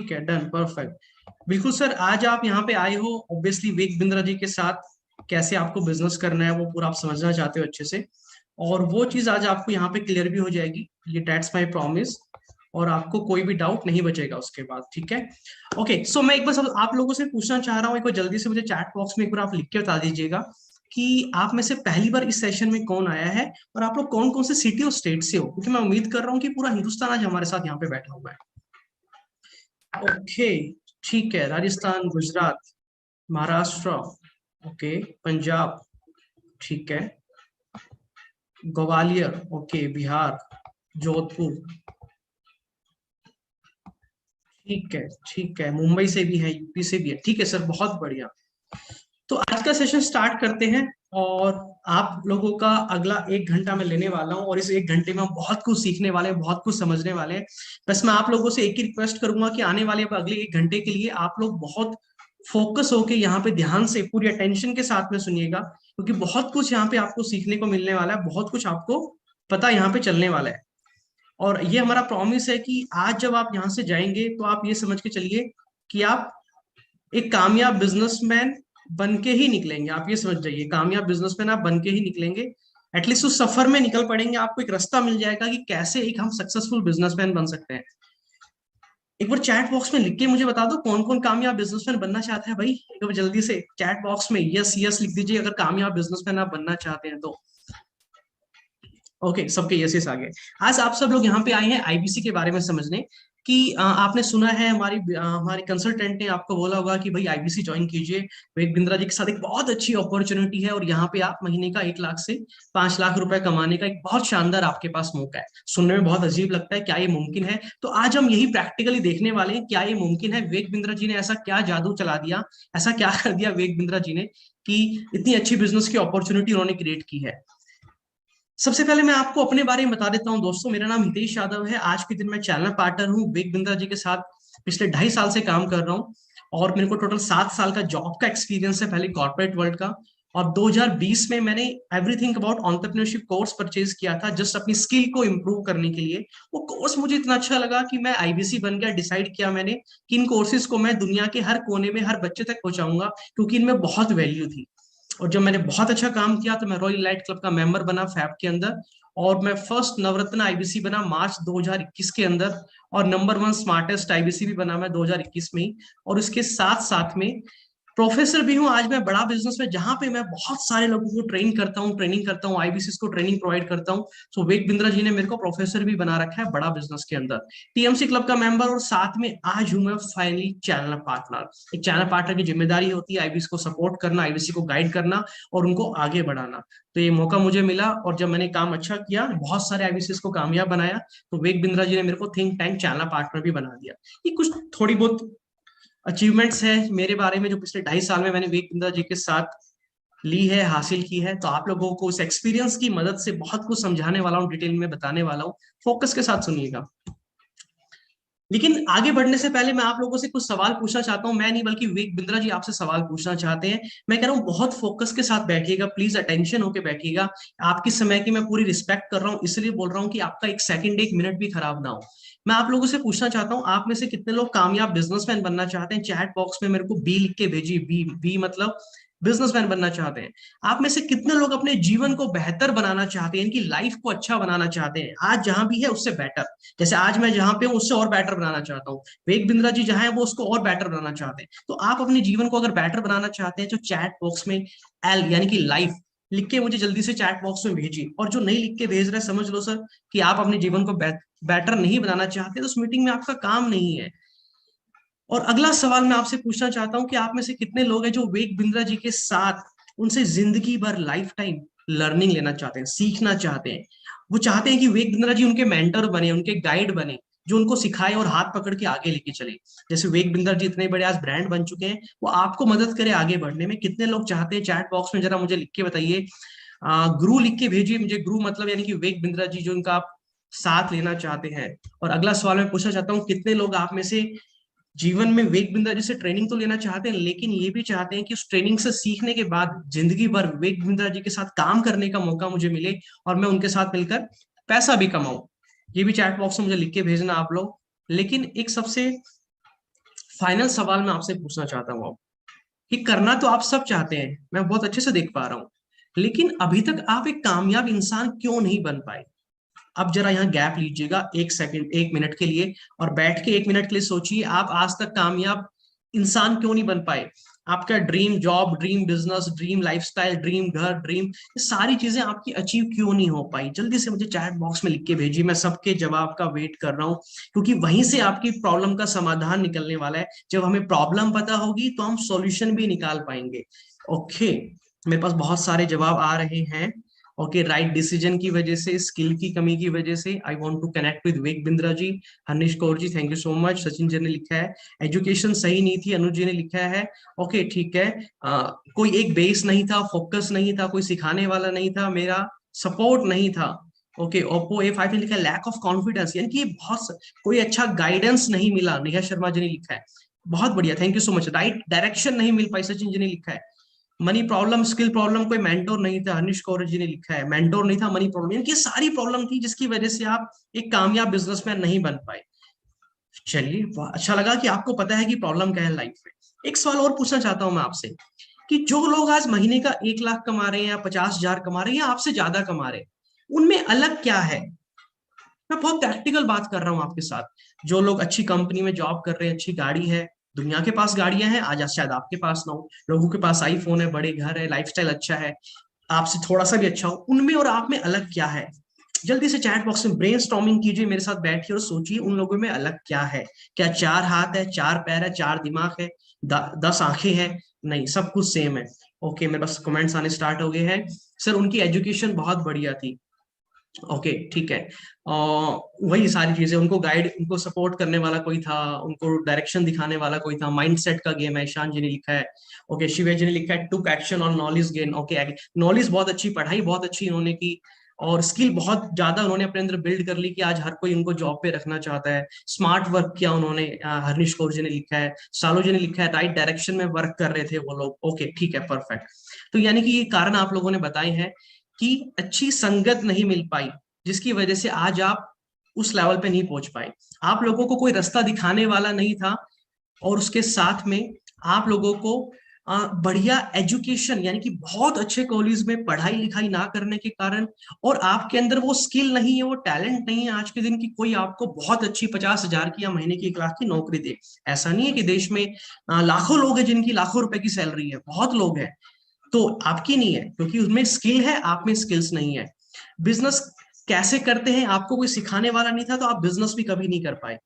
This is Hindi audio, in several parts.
ठीक है, डन, परफेक्ट। बिल्कुल सर, आज आप यहाँ पे आए हो ऑब्वियसली वेग बिंद्रा जी के साथ कैसे आपको बिजनेस करना है वो पूरा आप समझना चाहते हो अच्छे से। और वो चीज आज आपको यहाँ पे क्लियर भी हो जाएगी, ये दैट्स माय प्रॉमिस। और आपको कोई भी डाउट नहीं बचेगा उसके बाद, ठीक है। ओके, सो मैं एक बार सब आप लोगों से पूछना चाह रहा हूँ, एक बार जल्दी से मुझे चैट बॉक्स में एक बार आप लिख के बता दीजिएगा कि आप में से पहली बार इस सेशन में कौन आया है, और आप लोग कौन कौन से सिटी और स्टेट से हो, क्योंकि मैं उम्मीद कर रहा हूँ कि पूरा हिंदुस्तान आज हमारे साथ यहाँ पे बैठा हुआ है। ओके, ठीक है, राजस्थान, गुजरात, महाराष्ट्र, ओके, पंजाब, ठीक है, ग्वालियर, ओके, बिहार, जोधपुर, ठीक है, ठीक है, मुंबई से भी है, यूपी से भी है, ठीक है सर, बहुत बढ़िया। तो आज का सेशन स्टार्ट करते हैं। और आप लोगों का अगला 1 घंटा मैं लेने वाला हूं, और इस 1 घंटे में हम बहुत कुछ सीखने वाले हैं, बहुत कुछ समझने वाले हैं। बस मैं आप लोगों से एक ही रिक्वेस्ट करूंगा कि आने वाले अगले 1 घंटे के लिए आप लोग बहुत फोकस होके यहाँ पे ध्यान से पूरी अटेंशन के साथ में सुनिएगा, क्योंकि बहुत कुछ यहाँ पे आपको सीखने को मिलने वाला है, बहुत कुछ आपको पता यहाँ पे चलने वाला है। और ये हमारा प्रॉमिस है कि आज जब आप यहाँ से जाएंगे तो आप ये समझ के चलिए कि आप एक कामयाब बिजनेसमैन बन के ही निकलेंगे। आप ये समझ जाइए, कामयाब बिजनेसमैन आप बन के ही निकलेंगे। एटलीस्ट उस सफर में निकल पड़ेंगे, आपको एक रास्ता मिल जाएगा कि कैसे एक हम सक्सेसफुल बिजनेसमैन बन सकते हैं। एक बार चैट बॉक्स में लिख के मुझे बता दो कौन कौन कामयाब बिजनेसमैन बनना चाहता है भाई। एक बार जल्दी से चैट बॉक्स में यस यस लिख दीजिए अगर कामयाब बिजनेसमैन आप बनना चाहते हैं तो। ओके, सबके यसेस आ गए। आज आप सब लोग यहाँ पे आए हैं आईबीसी के बारे में समझने कि आपने सुना है हमारी कंसल्टेंट ने आपको बोला होगा कि भाई आईबीसी ज्वाइन कीजिए, वेग बिंद्रा जी के साथ एक बहुत अच्छी अपॉर्चुनिटी है, और यहाँ पे आप महीने का 1 लाख से 5 लाख रुपए कमाने का एक बहुत शानदार आपके पास मौका है। सुनने में बहुत अजीब लगता है, क्या ये मुमकिन है? तो आज हम यही प्रैक्टिकली देखने वाले हैं, क्या ये मुमकिन है? वेग बिंद्रा जी ने ऐसा क्या जादू चला दिया, ऐसा क्या कर दिया वेग बिंद्रा जी ने कि इतनी अच्छी बिजनेस की अपॉर्चुनिटी उन्होंने क्रिएट की है। सबसे पहले मैं आपको अपने बारे में बता देता हूं दोस्तों, मेरा नाम हितेश यादव है। आज के दिन मैं चैनल पार्टनर हूं वेग बिंद्रा जी के साथ, पिछले 2.5 साल से काम कर रहा हूं। और मेरे को टोटल 7 साल का जॉब का एक्सपीरियंस है, पहले कॉर्पोरेट वर्ल्ड का। और 2020 में मैंने everything about entrepreneurship course purchase किया था, जस्ट अपनी स्किल को इम्प्रूव करने के लिए। वो कोर्स मुझे इतना अच्छा लगा कि मैं आईबीसी बन गया। डिसाइड किया मैंने कि इन कोर्सेज को मैं दुनिया के हर कोने में हर बच्चे तक पहुंचाऊंगा, क्योंकि इनमें बहुत वैल्यू थी। और जब मैंने बहुत अच्छा काम किया तो मैं रॉयल लाइट क्लब का मेंबर बना फैब के अंदर। और मैं फर्स्ट नवरत्न आईबीसी बना मार्च 2021 के अंदर। और नंबर 1 स्मार्टेस्ट आईबीसी भी बना मैं 2021 में ही। और इसके साथ साथ में प्रोफेसर भी हूँ आज मैं बड़ा बिजनेस में, जहां पे मैं बहुत सारे लोगों को ट्रेनिंग करता हूँ आईबीसी को ट्रेनिंग प्रोवाइड करता हूँ। सो वेग बिंद्रा जी ने मेरे को प्रोफेसर भी बना रखा है बड़ा बिजनेस के अंदर, टीएमसी क्लब का मेंबर, और साथ में आज हूं मैं फाइनली चैनल पार्टनर। एक चैनल पार्टनर की जिम्मेदारी होती है आईबीसी को सपोर्ट करना, आईबीसी को गाइड करना और उनको आगे बढ़ाना। तो ये मौका मुझे मिला, और जब मैंने काम अच्छा किया, बहुत सारे आईबीसी को कामयाब बनाया, तो वेग बिंद्रा जी ने मेरे को थिंक टैंक चैनल पार्टनर भी बना दिया। ये कुछ थोड़ी बहुत अचीवमेंट्स है मेरे बारे में जो पिछले 2.5 साल में मैंने वेग बिंद्रा जी के साथ ली है, हासिल की है। तो आप लोगों को उस एक्सपीरियंस की मदद से बहुत कुछ समझाने वाला हूँ, डिटेल में बताने वाला हूँ। फोकस के साथ सुनिएगा। लेकिन आगे बढ़ने से पहले मैं आप लोगों से कुछ सवाल पूछना चाहता हूं, मैं नहीं बल्कि वेग बिंद्रा जी आपसे सवाल पूछना चाहते हैं। मैं कह रहा हूं बहुत फोकस के साथ बैठिएगा, प्लीज अटेंशन होके बैठिएगा। आपकी समय की मैं पूरी रिस्पेक्ट कर रहा हूं, इसलिए बोल रहा हूं कि आपका 1 सेकंड 1 मिनट भी खराब ना हो। मैं आप लोगों से पूछना चाहता हूं, आप में से कितने लोग कामयाब बिजनेसमैन बनना चाहते हैं? चैट बॉक्स में मेरे को बी लिख के भेजिए, बी बी मतलब बिजनेसमैन बनना चाहते हैं। आप में से कितने लोग अपने जीवन को बेहतर बनाना चाहते हैं, इनकी लाइफ को अच्छा बनाना चाहते हैं, आज जहां भी है उससे बेटर। जैसे आज मैं जहां पे हूं उससे और बेटर बनाना चाहता हूँ, वेग बिंद्रा जी जहां है वो उसको और बेटर बनाना चाहते हैं। तो आप अपने जीवन को अगर बेटर बनाना चाहते हैं तो चैट बॉक्स में एल यानी कि लाइफ लिख के मुझे जल्दी से चैट बॉक्स में भेजिए। और जो नहीं लिख के भेज रहे समझ लो सर कि आप अपने जीवन को बेटर नहीं बनाना चाहते, तो उस मीटिंग में आपका काम नहीं है। और अगला सवाल मैं आपसे पूछना चाहता हूं कि आप में से कितने लोग हैं जो वेग बिंद्रा जी के साथ उनसे जिंदगी भर लाइफ टाइम लर्निंग लेना चाहते हैं, सीखना चाहते हैं। वो चाहते हैं कि वेग बिंद्रा जी उनके मेंटर बने, उनके गाइड बने, जो उनको सिखाए और हाथ पकड़ के आगे लेके चले। जैसे वेग बिंद्रा जी इतने बड़े आज ब्रांड बन चुके हैं, वो आपको मदद करे आगे बढ़ने में। कितने लोग चाहते हैं चैट बॉक्स में जरा मुझे लिख के बताइए। गुरु लिख के भेजिए मुझे, गुरु मतलब यानी कि वेग बिंद्रा जी जो उनका आप साथ लेना चाहते हैं। और अगला सवाल मैं पूछना चाहता हूँ, कितने लोग आप में से जीवन में वेग बिंद्रा जी से ट्रेनिंग तो लेना चाहते हैं, लेकिन ये भी चाहते हैं कि उस ट्रेनिंग से सीखने के बाद जिंदगी भर वेग बिंद्रा जी के साथ काम करने का मौका मुझे मिले और मैं उनके साथ मिलकर पैसा भी कमाऊं? ये भी चैट बॉक्स में मुझे लिख के भेजना आप लोग। लेकिन एक सबसे फाइनल सवाल मैं आपसे पूछना चाहता हूँ अब, कि करना तो आप सब चाहते हैं, मैं बहुत अच्छे से देख पा रहा हूँ, लेकिन अभी तक आप एक कामयाब इंसान क्यों नहीं बन पाए? अब जरा यहाँ गैप लीजिएगा 1 सेकंड, 1 मिनट के लिए, और बैठ के 1 मिनट के लिए सोचिए आप आज तक कामयाब इंसान क्यों नहीं बन पाए। आपका dream job, dream business, dream lifestyle, dream घर, ड्रीम, ये सारी चीजें आपकी अचीव क्यों नहीं हो पाई? जल्दी से मुझे चैट बॉक्स में लिख के भेजिए, मैं सबके जवाब का वेट कर रहा हूँ, क्योंकि वहीं से आपकी प्रॉब्लम का समाधान निकलने वाला है। जब हमें प्रॉब्लम पता होगी तो हम सॉल्यूशन भी निकाल पाएंगे। ओके, मेरे पास बहुत सारे जवाब आ रहे हैं। ओके, राइट डिसीजन की वजह से, स्किल की कमी की वजह से, I want to connect with Vik Bindra ji, Hanish Kaur ji, thank you so much. Sachin ji ने लिखा है एजुकेशन सही नहीं थी, अनुज जी ने लिखा है। ओके ठीक है, कोई एक बेस नहीं था, फोकस नहीं था, कोई सिखाने वाला नहीं था, मेरा सपोर्ट नहीं था। ओके, ओप्पो A5 ने लिखा है लैक ऑफ कॉन्फिडेंस, यानी कि बहुत कोई अच्छा गाइडेंस नहीं मिला, नेहा शर्मा जी ने लिखा है। बहुत बढ़िया, thank you so much. Right direction नहीं मिल पाई, सचिन जी ने लिखा है। मनी प्रॉब्लम, स्किल प्रॉब्लम, कोई मेंटोर नहीं था, हनीश कौर जी ने लिखा है मेंटोर नहीं था, मनी प्रॉब्लम, यानी कि सारी प्रॉब्लम थी जिसकी वजह से आप एक कामयाब बिजनेसमैन नहीं बन पाए। चलिए, अच्छा लगा कि आपको पता है कि प्रॉब्लम क्या है लाइफ में। एक सवाल और पूछना चाहता हूं मैं आपसे, कि जो लोग आज महीने का 1 लाख कमा रहे हैं या 50,000 कमा रहे हैं या आपसे ज्यादा कमा रहे हैं, उनमें अलग क्या है? मैं बहुत प्रैक्टिकल बात कर रहा हूँ आपके साथ। जो लोग अच्छी कंपनी में जॉब कर रहे हैं, अच्छी गाड़ी है, दुनिया के पास गाड़ियां हैं, आज शायद आपके पास ना हो, लोगों के पास आईफोन है, बड़े घर है, लाइफस्टाइल अच्छा है, आपसे थोड़ा सा भी अच्छा हो, उनमें और आप में अलग क्या है? जल्दी से चैट बॉक्स में ब्रेनस्टॉर्मिंग कीजिए, मेरे साथ बैठिए और सोचिए उन लोगों में अलग क्या है। क्या 4 हाथ है, 4 पैर है, 4 दिमाग है, 10 आंखें हैं? नहीं, सब कुछ सेम है। ओके, मेरे पास कमेंट्स आने स्टार्ट हो गए हैं। सर उनकी एजुकेशन बहुत बढ़िया थी। ओके ठीक है, वही सारी चीजें, उनको गाइड, उनको सपोर्ट करने वाला कोई था, उनको डायरेक्शन दिखाने वाला कोई था, माइंडसेट का गेम है, ईशान जी ने लिखा है। ओके, शिवेश जी ने लिखा है took action on knowledge gain. Okay, knowledge बहुत अच्छी, पढ़ाई बहुत अच्छी इन्होंने की, और स्किल बहुत ज्यादा उन्होंने अपने अंदर बिल्ड कर ली कि आज हर कोई उनको जॉब पे रखना चाहता है। स्मार्ट वर्क किया उन्होंने, हरीश कौर जी ने लिखा है, सालो जी ने लिखा है राइट डायरेक्शन में वर्क कर रहे थे वो लोग। ओके ठीक है, परफेक्ट। तो यानी कि ये कारण आप लोगों ने बताए हैं कि अच्छी संगत नहीं मिल पाई, जिसकी वजह से आज आप उस लेवल पे नहीं पहुंच पाए। आप लोगों को कोई रास्ता दिखाने वाला नहीं था, और उसके साथ में आप लोगों को बढ़िया एजुकेशन, यानी कि बहुत अच्छे कॉलेज में पढ़ाई लिखाई ना करने के कारण, और आपके अंदर वो स्किल नहीं है, वो टैलेंट नहीं है आज के दिन की कोई आपको बहुत अच्छी 50,000 की या महीने की 1 लाख की नौकरी दे। ऐसा नहीं है कि देश में लाखों लोग हैं जिनकी लाखों रुपए की सैलरी है, बहुत लोग हैं, तो आपकी नहीं है, क्योंकि उसमें स्किल है, आप में स्किल्स नहीं है। बिजनेस कैसे करते हैं आपको कोई सिखाने वाला नहीं था, तो आप बिजनेस भी कभी नहीं कर पाए।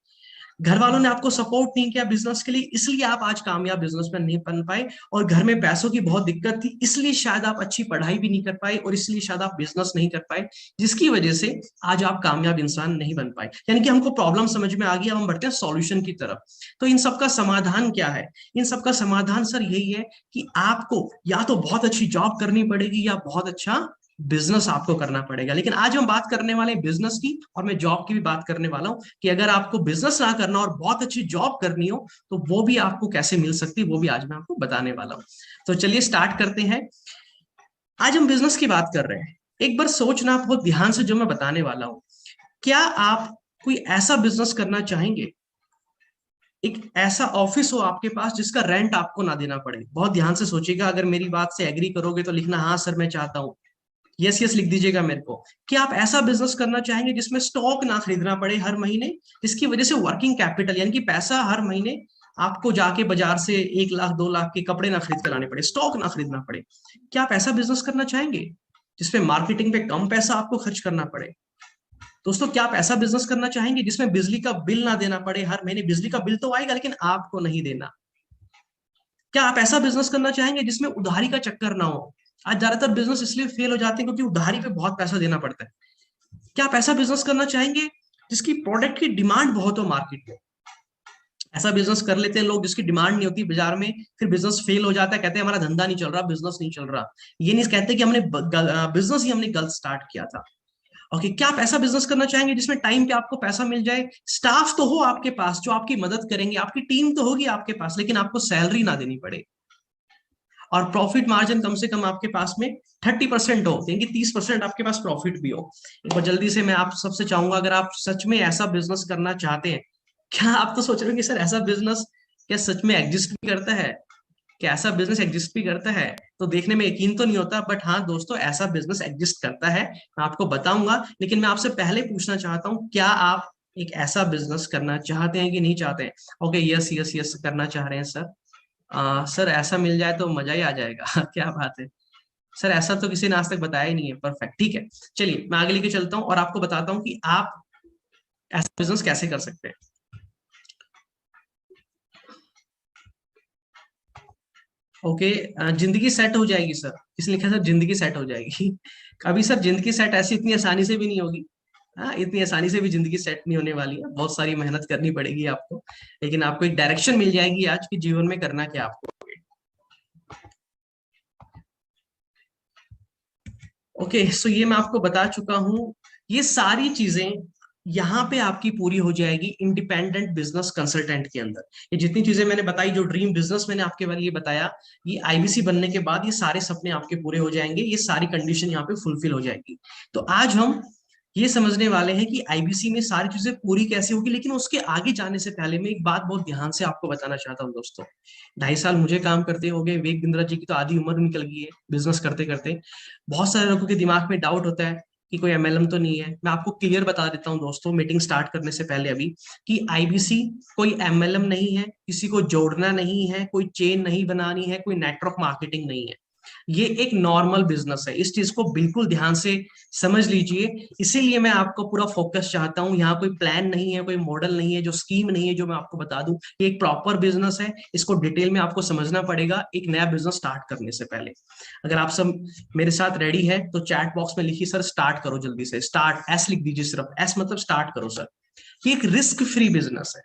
घर वालों ने आपको सपोर्ट नहीं किया बिजनेस के लिए, इसलिए आप आज कामयाब बिजनेसमैन नहीं बन पाए। और घर में पैसों की बहुत दिक्कत थी, इसलिए शायद आप अच्छी पढ़ाई भी नहीं कर पाए, और इसलिए शायद आप बिजनेस नहीं कर पाए, जिसकी वजह से आज आप कामयाब इंसान नहीं बन पाए। यानी कि हमको प्रॉब्लम समझ में आ गई, अब हम बढ़ते हैं सॉल्यूशन की तरफ। तो इन सबका समाधान क्या है? इन सबका समाधान सर यही है कि आपको या तो बहुत अच्छी जॉब करनी पड़ेगी, या बहुत अच्छा बिजनेस आपको करना पड़ेगा। लेकिन आज हम बात करने वाले हैं बिजनेस की, और मैं जॉब की भी बात करने वाला हूं, कि अगर आपको बिजनेस ना करना और बहुत अच्छी जॉब करनी हो, तो वो भी आपको कैसे मिल सकती है, वो भी आज मैं आपको बताने वाला हूं। तो चलिए स्टार्ट करते हैं। आज हम बिजनेस की बात कर रहे हैं। एक बार सोचना बहुत ध्यान से जो मैं बताने वाला हूं। क्या आप कोई ऐसा बिजनेस करना चाहेंगे, एक ऐसा ऑफिस हो आपके पास जिसका रेंट आपको ना देना पड़े? बहुत ध्यान से सोचिएगा, अगर मेरी बात से एग्री करोगे तो लिखना हाँ सर मैं चाहता हूँ, यस यस लिख दीजिएगा मेरे को। क्या आप ऐसा बिजनेस करना चाहेंगे जिसमें स्टॉक ना खरीदना पड़े हर महीने, जिसकी वजह से वर्किंग कैपिटल, यानी कि पैसा हर महीने आपको जाके बाजार से 1 लाख 2 लाख के कपड़े ना खरीद कर लाने पड़े, स्टॉक ना खरीदना पड़े? क्या आप ऐसा बिजनेस करना चाहेंगे जिसमें मार्केटिंग पे कम पैसा आपको खर्च करना पड़े? दोस्तों, क्या आप ऐसा बिजनेस करना चाहेंगे जिसमें बिजली का बिल ना देना पड़े हर महीने? बिजली का बिल तो आएगा लेकिन आपको नहीं देना। क्या आप ऐसा बिजनेस करना चाहेंगे जिसमें उधारी का चक्कर ना हो? आज ज्यादातर बिजनेस इसलिए फेल हो जाते हैं क्योंकि उधारी पे बहुत पैसा देना पड़ता है। क्या आप ऐसा बिजनेस करना चाहेंगे जिसकी प्रोडक्ट की डिमांड बहुत हो मार्केट में? ऐसा बिजनेस कर लेते हैं लोग जिसकी डिमांड नहीं होती बाजार में, फिर बिजनेस फेल हो जाता है, कहते हैं हमारा धंधा नहीं चल रहा, बिजनेस नहीं चल रहा। ये नहीं कहते कि हमने बिजनेस ही हमने गलत स्टार्ट किया था। ओके, क्या आप ऐसा बिजनेस करना चाहेंगे जिसमें टाइम पे आपको पैसा मिल जाए, स्टाफ तो हो आपके पास जो आपकी मदद करेंगे, आपकी टीम तो होगी आपके पास, लेकिन आपको सैलरी ना देनी पड़े, और प्रॉफिट मार्जिन कम से कम आपके पास में 30% हो, यानी कि 30% आपके पास प्रॉफिट भी हो? एक बार जल्दी से मैं आप सबसे चाहूंगा, अगर आप सच में ऐसा बिजनेस करना चाहते हैं, क्या आप तो सोच रहे हो कि सर ऐसा बिजनेस क्या सच में एग्जिस्ट भी करता है? क्या ऐसा बिजनेस एग्जिस्ट भी करता है? तो देखने में यकीन तो नहीं होता, बट हाँ दोस्तों, ऐसा बिजनेस एग्जिस्ट करता है, मैं आपको बताऊंगा। लेकिन मैं आपसे पहले पूछना चाहता हूँ, क्या आप एक ऐसा बिजनेस करना चाहते हैं कि नहीं चाहते हैं? ओके, यस यस यस करना चाह रहे हैं सर। सर ऐसा मिल जाए तो मजा ही आ जाएगा क्या बात है सर, ऐसा तो किसी ने आज तक बताया ही नहीं है। परफेक्ट, ठीक है। चलिए मैं आगे लेके चलता हूँ और आपको बताता हूँ कि आप ऐसा बिजनेस कैसे कर सकते हैं। ओके, जिंदगी सेट हो जाएगी सर, इसलिए लिखा सर जिंदगी सेट हो जाएगी अभी सर जिंदगी सेट ऐसी इतनी आसानी से भी नहीं होगी। हाँ, इतनी आसानी से भी जिंदगी सेट नहीं होने वाली है, बहुत सारी मेहनत करनी पड़ेगी आपको। लेकिन आपको एक डायरेक्शन मिल जाएगी आज की जीवन में करना क्या आपको। ओके, सो ये मैं आपको बता चुका हूँ। ये सारी चीजें यहाँ पे आपकी पूरी हो जाएगी इंडिपेंडेंट बिजनेस कंसल्टेंट के अंदर। ये जितनी चीजें मैंने बताई, जो ड्रीम बिजनेस मैंने आपके बारे ये बताया, ये आईबीसी बनने के बाद ये सारे सपने आपके पूरे हो जाएंगे, ये सारी कंडीशन यहाँ पे फुलफिल हो जाएगी। तो आज हम ये समझने वाले हैं कि आईबीसी में सारी चीजें पूरी कैसे होगी। लेकिन उसके आगे जाने से पहले मैं एक बात बहुत ध्यान से आपको बताना चाहता हूँ दोस्तों। 2.5 साल मुझे काम करते हो गए, विवेक बिंद्रा जी की तो आधी उम्र निकल गई है बिजनेस करते करते। बहुत सारे लोगों के दिमाग में डाउट होता है कि कोई एमएलएम तो नहीं है। मैं आपको क्लियर बता देता हूँ दोस्तों, मीटिंग स्टार्ट करने से पहले अभी, कि आईबीसी कोई एमएलएम नहीं है, किसी को जोड़ना नहीं है, कोई चेन नहीं बनानी है, कोई नेटवर्क मार्केटिंग नहीं है। ये एक नॉर्मल बिजनेस है, इस चीज को बिल्कुल ध्यान से समझ लीजिए। इसीलिए मैं आपको पूरा फोकस चाहता हूँ। यहाँ कोई प्लान नहीं है, कोई मॉडल नहीं है, जो स्कीम नहीं है जो मैं आपको बता दूं। ये एक प्रॉपर बिजनेस है, इसको डिटेल में आपको समझना पड़ेगा एक नया बिजनेस स्टार्ट करने से पहले। अगर आप सब मेरे साथ रेडी है तो चैट बॉक्स में लिखिए सर स्टार्ट करो जल्दी से। स्टार्ट एस लिख दीजिए, सिर्फ एस मतलब स्टार्ट करो सर। ये एक रिस्क फ्री बिजनेस है।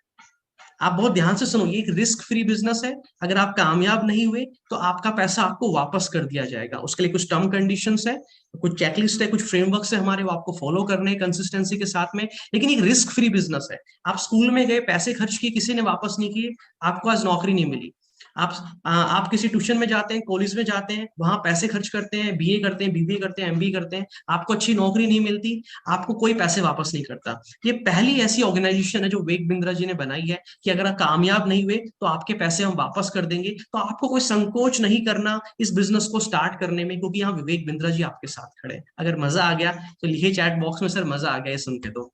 आप बहुत ध्यान से सुनो, ये एक रिस्क फ्री बिजनेस है। अगर आप कामयाब नहीं हुए तो आपका पैसा आपको वापस कर दिया जाएगा। उसके लिए कुछ टर्म कंडीशंस है, कुछ चेकलिस्ट है, कुछ फ्रेमवर्क्स है हमारे, वो आपको फॉलो करने हैं कंसिस्टेंसी के साथ में। लेकिन एक रिस्क फ्री बिजनेस है। आप स्कूल में गए, पैसे खर्च किए, किसी ने वापस नहीं किए, आपको आज नौकरी नहीं मिली। आप किसी ट्यूशन में जाते हैं, कॉलेज में जाते हैं, वहां पैसे खर्च करते हैं, बीए करते हैं, बीबीए करते हैं, एमबीए करते हैं, आपको अच्छी नौकरी नहीं मिलती, आपको कोई पैसे वापस नहीं करता। ये पहली ऐसी ऑर्गेनाइजेशन है जो विवेक बिंद्रा जी ने बनाई है कि अगर आप कामयाब नहीं हुए तो आपके पैसे हम वापस कर देंगे। तो आपको कोई संकोच नहीं करना इस बिजनेस को स्टार्ट करने में, क्योंकि यहाँ विवेक बिंद्रा जी आपके साथ खड़े हैं। अगर मजा आ गया तो लिखिए चैट बॉक्स में सर मजा आ गया ये सुन के।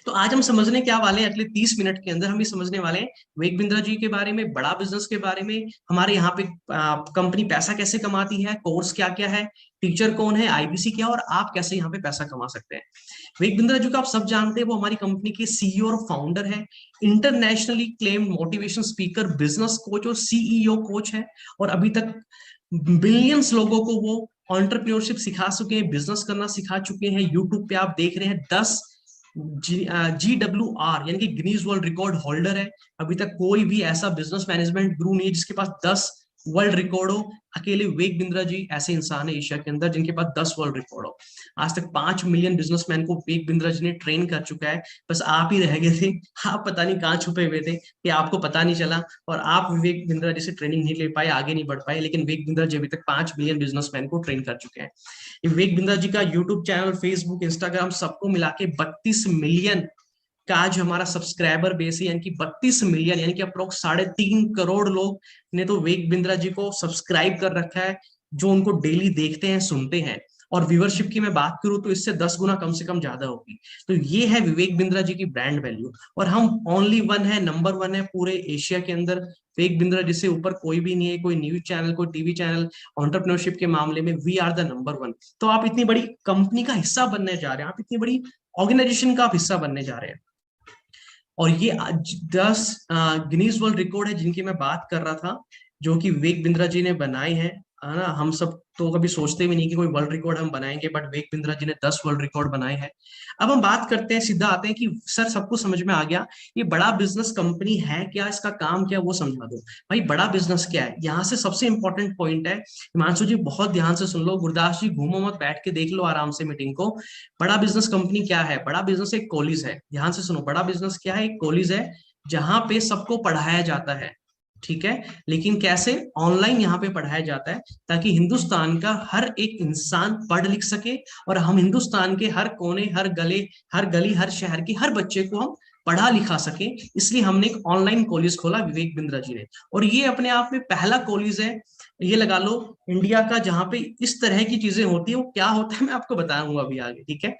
तो आज हम समझने क्या वाले हैं, अगले 30 मिनट के अंदर हम ये समझने वाले हैं विवेक बिंद्रा जी के बारे में, बड़ा बिजनेस के बारे में, हमारे यहाँ पे कंपनी पैसा कैसे कमाती है, कोर्स क्या क्या है, टीचर कौन है, आईबीसी क्या, और आप कैसे यहाँ पे पैसा कमा सकते हैं। विवेक बिंद्रा जी को आप सब जानते हैं, वो हमारी कंपनी के सीईओ और फाउंडर है, internationally claimed motivation speaker, business coach और सीईओ कोच है। और अभी तक बिलियंस लोगों को वो ऑन्टरप्रिन्योरशिप सिखा चुके हैं, बिजनेस करना सिखा चुके हैं। यूट्यूब पे आप देख रहे हैं 10 GWR यानी कि गिनीज वर्ल्ड रिकॉर्ड होल्डर है। अभी तक कोई भी ऐसा बिजनेस मैनेजमेंट गुरु नहीं है जिसके पास 10 वर्ल्ड रिकॉर्ड हो। अकेले विवेक बिंद्रा जी ऐसे इंसान है एशिया के अंदर जिनके पास 10 वर्ल्ड रिकॉर्ड हो। आज तक 5 मिलियन बिजनेसमैन को विवेक बिंद्रा जी ने ट्रेन कर चुका है। बस आप ही रह गए थे, आप पता नहीं कहाँ छुपे हुए थे कि आपको पता नहीं चला, और आप विवेक बिंद्रा जी से ट्रेनिंग नहीं ले पाए, आगे नहीं बढ़ पाए। लेकिन विवेक बिंद्रा जी अभी तक 5 मिलियन बिजनेसमैन को ट्रेन कर चुके हैं। विवेक बिंद्रा जी का यूट्यूब चैनल, फेसबुक, इंस्टाग्राम सबको मिला के 32 मिलियन का आज हमारा सब्सक्राइबर बेस है। यानी कि 32 मिलियन, यानी कि अप्रोक्स 3.5 करोड़ लोग ने तो विवेक बिंद्रा जी को सब्सक्राइब कर रखा है, जो उनको डेली देखते हैं, सुनते हैं। और व्यूअरशिप की मैं बात करूं तो इससे 10 गुना कम से कम ज्यादा होगी। तो ये है विवेक बिंद्रा जी की ब्रांड वैल्यू। और हम ओनली वन है, नंबर वन है पूरे एशिया के अंदर। विवेक बिंद्रा जी से ऊपर कोई भी नहीं है, कोई न्यूज चैनल, कोई टीवी चैनल। एंटरप्रेन्योरशिप के मामले में we are the number one. तो आप इतनी बड़ी कंपनी का हिस्सा बनने जा रहे हैं, आप इतनी बड़ी ऑर्गेनाइजेशन का आप हिस्सा बनने जा रहे हैं। और ये 10 गिनीज वर्ल्ड रिकॉर्ड है जिनकी मैं बात कर रहा था, जो कि विवेक बिंद्रा जी ने बनाए हैं, है ना। हम सब तो कभी सोचते भी नहीं कि कोई वर्ल्ड रिकॉर्ड हम बनाएंगे, बट विवेक बिंद्रा जी ने 10 वर्ल्ड रिकॉर्ड बनाए हैं। अब हम बात करते हैं, सीधा आते हैं कि सर सबको समझ में आ गया, ये बड़ा बिजनेस कंपनी है क्या, इसका काम क्या, वो समझा दो। भाई बड़ा बिजनेस क्या है, यहाँ से सबसे इंपॉर्टेंट पॉइंट है। हिमांशु जी बहुत ध्यान से सुन लो, गुरदास जी घूमो मत, बैठ के देख लो आराम से मीटिंग को। बड़ा बिजनेस कंपनी क्या है? बड़ा बिजनेस एक कॉलेज है। ध्यान से सुनो, बड़ा बिजनेस क्या है? एक कॉलेज है जहां पे सबको पढ़ाया जाता है, ठीक है। लेकिन कैसे? ऑनलाइन यहाँ पे पढ़ाया जाता है, ताकि हिंदुस्तान का हर एक इंसान पढ़ लिख सके, और हम हिंदुस्तान के हर कोने, हर गले, हर गली, हर शहर के हर बच्चे को हम पढ़ा लिखा सके, इसलिए हमने एक ऑनलाइन कॉलेज खोला विवेक बिंद्रा जी ने। और ये अपने आप में पहला कॉलेज है, ये लगा लो इंडिया का, जहां पे इस तरह की चीजें होती है। वो क्या होता है मैं आपको बताऊंगा अभी आगे, ठीक है।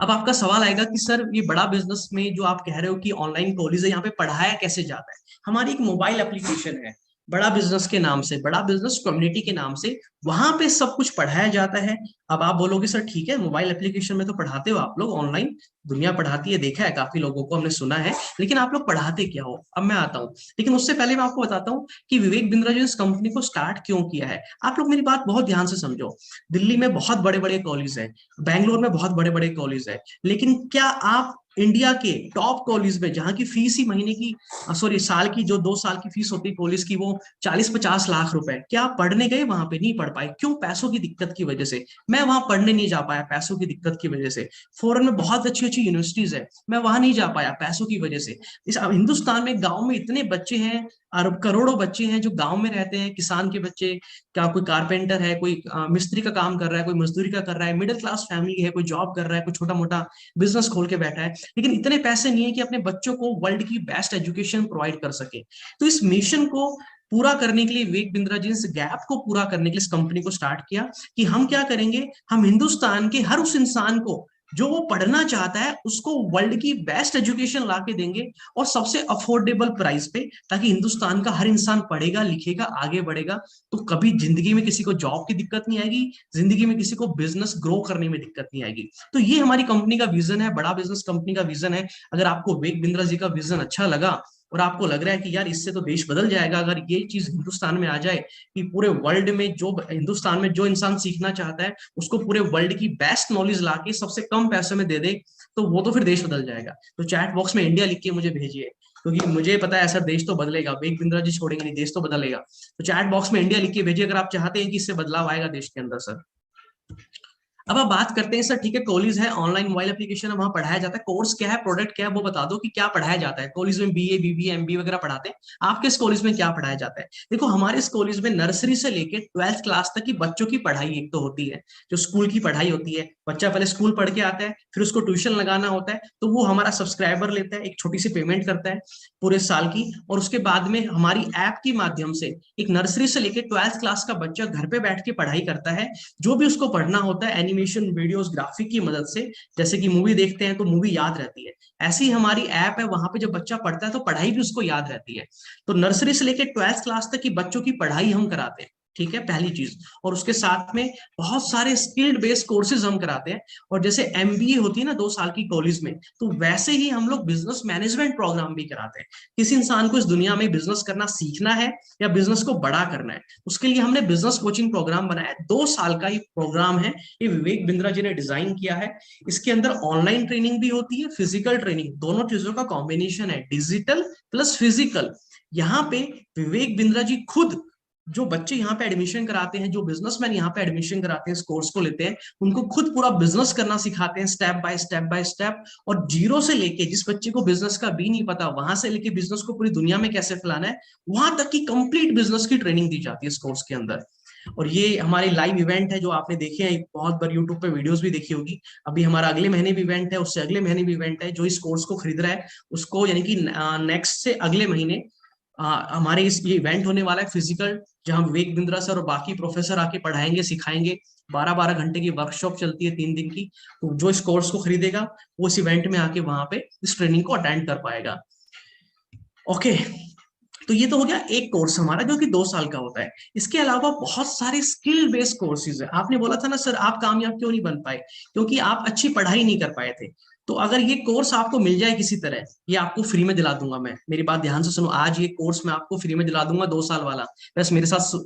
अब आपका सवाल आएगा कि सर ये बड़ा बिजनेस में जो आप कह रहे हो कि ऑनलाइन कॉलेज है, यहाँ पे पढ़ाया कैसे जाता है। हमारी एक मोबाइल एप्लीकेशन है बड़ा बिजनेस के नाम से, बड़ा बिजनेस कम्युनिटी के नाम से, वहां पे सब कुछ पढ़ाया जाता है। अब आप बोलोगे सर ठीक है, मोबाइल एप्लीकेशन में तो पढ़ाते हो आप लोग, ऑनलाइन दुनिया पढ़ाती है, देखा है काफी लोगों को, हमने सुना है, लेकिन आप लोग पढ़ाते क्या हो। अब मैं आता हूँ, लेकिन उससे पहले मैं आपको बताता हूँ कि विवेक बिंद्रा जी ने इस कंपनी को स्टार्ट क्यों किया है। आप लोग मेरी बात बहुत ध्यान से समझो। दिल्ली में बहुत बड़े बड़े कॉलेज है, बैंगलोर में बहुत बड़े बड़े कॉलेज है, लेकिन क्या आप इंडिया के टॉप कॉलेज में, जहां की फीस ही महीने की, सॉरी साल की, जो 2 साल की फीस होती है कॉलेज की, वो 40-50 लाख रुपए, क्या आप पढ़ने गए वहां पे? नहीं पढ़ पाए। क्यों? पैसों की दिक्कत की वजह से। मैं वहां पढ़ने नहीं जा पाया पैसों की दिक्कत की वजह से। फॉरेन में बहुत अच्छी अच्छी यूनिवर्सिटीज है, मैं वहां नहीं जा पाया पैसों की वजह से। इस हिंदुस्तान में गांव में इतने बच्चे हैं, अरब करोड़ों बच्चे हैं जो गांव में रहते हैं, किसान के बच्चे, क्या कोई कारपेंटर है, कोई मिस्त्री का काम कर रहा है, कोई मजदूरी का कर रहा है, मिडिल क्लास फैमिली है, कोई जॉब कर रहा है, कोई छोटा मोटा बिजनेस खोल के बैठा है, लेकिन इतने पैसे नहीं है कि अपने बच्चों को वर्ल्ड की बेस्ट एजुकेशन प्रोवाइड कर सके। तो इस मिशन को पूरा करने के लिए विवेक बिंद्रा जी ने इस गैप को पूरा करने के लिए इस कंपनी को स्टार्ट किया कि हम क्या करेंगे, हम हिंदुस्तान के हर उस इंसान को जो वो पढ़ना चाहता है उसको वर्ल्ड की बेस्ट एजुकेशन ला के देंगे, और सबसे अफोर्डेबल प्राइस पे, ताकि हिंदुस्तान का हर इंसान पढ़ेगा लिखेगा आगे बढ़ेगा, तो कभी जिंदगी में किसी को जॉब की दिक्कत नहीं आएगी, जिंदगी में किसी को बिजनेस ग्रो करने में दिक्कत नहीं आएगी। तो ये हमारी कंपनी का विजन है, बड़ा बिजनेस कंपनी का विजन है। अगर आपको विवेक बिंद्रा जी का विजन अच्छा लगा और आपको लग रहा है कि यार इससे तो देश बदल जाएगा अगर ये चीज हिंदुस्तान में आ जाए, कि पूरे वर्ल्ड में जो हिंदुस्तान में जो इंसान सीखना चाहता है उसको पूरे वर्ल्ड की बेस्ट नॉलेज लाके सबसे कम पैसे में दे दे, तो वो तो फिर देश बदल जाएगा। तो चैट बॉक्स में इंडिया लिख के मुझे भेजिए, क्योंकि मुझे पता है सर देश तो बदलेगा, विवेक बिंद्रा जी छोड़ेंगे नहीं, देश तो बदलेगा। तो चैट बॉक्स में इंडिया लिख के भेजिए अगर आप चाहते हैं कि इससे बदलाव आएगा देश के अंदर सर। अब आप बात करते हैं सर, ठीक है कॉलेज है, ऑनलाइन मोबाइल एप्लीकेशन है, वहां पढ़ाया जाता है, कोर्स क्या है, प्रोडक्ट क्या है, वो बता दो कि क्या पढ़ाया जाता है। कॉलेज में बीए बीबीए एमबीए वगैरह पढ़ाते हैं, आपके इस कॉलेज में क्या पढ़ाया जाता है? देखो हमारे इस कॉलेज में नर्सरी से लेके 12th क्लास तक की बच्चों की पढ़ाई एक तो होती है, जो स्कूल की पढ़ाई होती है। बच्चा पहले स्कूल पढ़ के आता है, फिर उसको ट्यूशन लगाना होता है, तो वो हमारा सब्सक्राइबर लेता है, एक छोटी सी पेमेंट करता है पूरे साल की, और उसके बाद में हमारी ऐप के माध्यम से एक नर्सरी से लेकर 12th क्लास का बच्चा घर पे बैठ के पढ़ाई करता है। जो भी उसको पढ़ना होता है एनिमेशन वीडियोस ग्राफिक की मदद से, जैसे कि मूवी देखते हैं तो मूवी याद रहती है, ऐसी हमारी ऐप है, वहां पे जब बच्चा पढ़ता है तो पढ़ाई भी उसको याद रहती है। तो नर्सरी से लेकर 12th क्लास तक की बच्चों की पढ़ाई हम कराते हैं, ठीक है पहली चीज। और उसके साथ में बहुत सारे स्किल्ड बेस्ड कोर्सेज हम कराते हैं। और जैसे एमबीए होती है ना 2 साल की कॉलेज में, तो वैसे ही हम लोग बिजनेस मैनेजमेंट प्रोग्राम भी कराते हैं। किसी इंसान को इस दुनिया में बिजनेस करना सीखना है या बिजनेस को बड़ा करना है, उसके लिए हमने बिजनेस कोचिंग प्रोग्राम बनाया है। 2 साल का ये प्रोग्राम है, ये विवेक बिंद्रा जी ने डिजाइन किया है। इसके अंदर ऑनलाइन ट्रेनिंग भी होती है, फिजिकल ट्रेनिंग, दोनों चीजों का कॉम्बिनेशन है, डिजिटल प्लस फिजिकल। यहाँ पे विवेक बिंद्रा जी खुद, जो बच्चे यहाँ पे एडमिशन कराते हैं, जो बिजनेसमैन यहाँ पे एडमिशन कराते हैं, इस कोर्स को लेते हैं, उनको खुद पूरा बिजनेस करना सिखाते हैं, step by step by step. और जीरो से लेके, जिस बच्चे को बिजनेस का भी नहीं पता, वहां से लेके बिजनेस को पूरी दुनिया में कैसे फैलाना है, वहां तक की कंप्लीट बिजनेस की ट्रेनिंग दी जाती है इस कोर्स के अंदर। और ये हमारे लाइव इवेंट है जो आपने देखे हैं बहुत बार, यूट्यूब पे वीडियोस भी देखी होगी। अभी हमारा अगले महीने भी इवेंट है, उससे अगले महीने भी इवेंट है। जो इस कोर्स को खरीद रहा है उसको, यानी कि नेक्स्ट से अगले महीने हमारे इस ये इवेंट होने वाला है फिजिकल, जहां विवेक बिंद्रा सर और बाकी प्रोफेसर आके पढ़ाएंगे सिखाएंगे। 12-12 घंटे की वर्कशॉप चलती है 3 दिन की। तो जो इस कोर्स को खरीदेगा वो इस इवेंट में आके वहां पे इस ट्रेनिंग को अटेंड कर पाएगा। ओके, तो ये तो हो गया एक कोर्स हमारा जो कि 2 साल का होता है। इसके अलावा बहुत सारे स्किल बेस्ड कोर्सेज है। आपने बोला था ना सर आप कामयाब क्यों नहीं बन पाए, क्योंकि आप अच्छी पढ़ाई नहीं कर पाए थे। तो अगर ये कोर्स आपको मिल जाए किसी तरह, ये आपको फ्री में दिला दूंगा मैं, मेरी बात ध्यान से सुनो, आज ये कोर्स मैं आपको फ्री में दिला दूंगा 2 साल वाला। बस मेरे साथ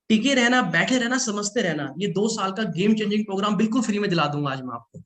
टिके रहना, बैठे रहना, समझते रहना। ये 2 साल का गेम चेंजिंग प्रोग्राम बिल्कुल फ्री में दिला दूंगा आज मैं आपको।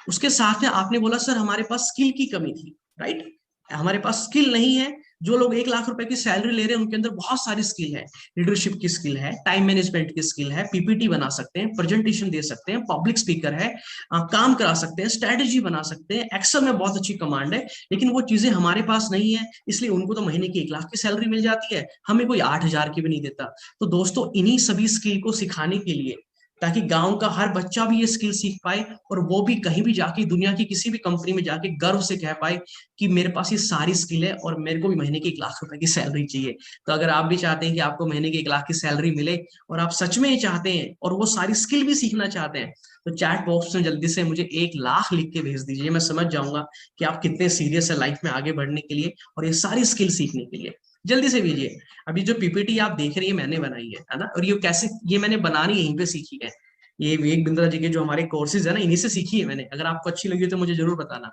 उसके साथ में आपने बोला सर हमारे पास स्किल की कमी थी, राइट? हमारे पास स्किल नहीं है। जो लोग 1 लाख रुपए की सैलरी ले रहे हैं उनके अंदर बहुत सारी स्किल है, लीडरशिप की स्किल है, टाइम मैनेजमेंट की स्किल है, पीपीटी बना सकते हैं, प्रेजेंटेशन दे सकते हैं, पब्लिक स्पीकर है, काम करा सकते हैं, स्ट्रेटेजी बना सकते हैं, एक्सेल में बहुत अच्छी कमांड है। लेकिन वो चीजें हमारे पास नहीं है, इसलिए उनको तो महीने की 1 लाख की सैलरी मिल जाती है, हमें कोई 8,000 की भी नहीं देता। तो दोस्तों इन्हीं सभी स्किल को सिखाने के लिए ताकि गांव का हर बच्चा भी ये स्किल सीख पाए और वो भी कहीं भी जाके दुनिया की किसी भी कंपनी में जाके गर्व से कह पाए कि मेरे पास ये सारी स्किल है और मेरे को भी महीने की 1 लाख रुपए की सैलरी चाहिए। तो अगर आप भी चाहते हैं कि आपको महीने की 1 लाख की सैलरी मिले और आप सच में ये चाहते हैं और वो सारी स्किल भी सीखना चाहते हैं, तो चैट बॉक्स में जल्दी से मुझे 1 लाख लिख के भेज दीजिए। मैं समझ जाऊंगा कि आप कितने सीरियस है लाइफ में आगे बढ़ने के लिए और ये सारी स्किल सीखने के लिए। जल्दी से भेजिए। अभी जो पीपीटी आप देख रही है मैंने बनाई है ना, और ये कैसे, ये मैंने बनानी यहीं पे सीखी है। ये विवेक बिंद्रा जी के जो हमारे कोर्सेज है ना, इन्हीं से सीखी है मैंने। अगर आपको अच्छी लगी तो मुझे जरूर बताना।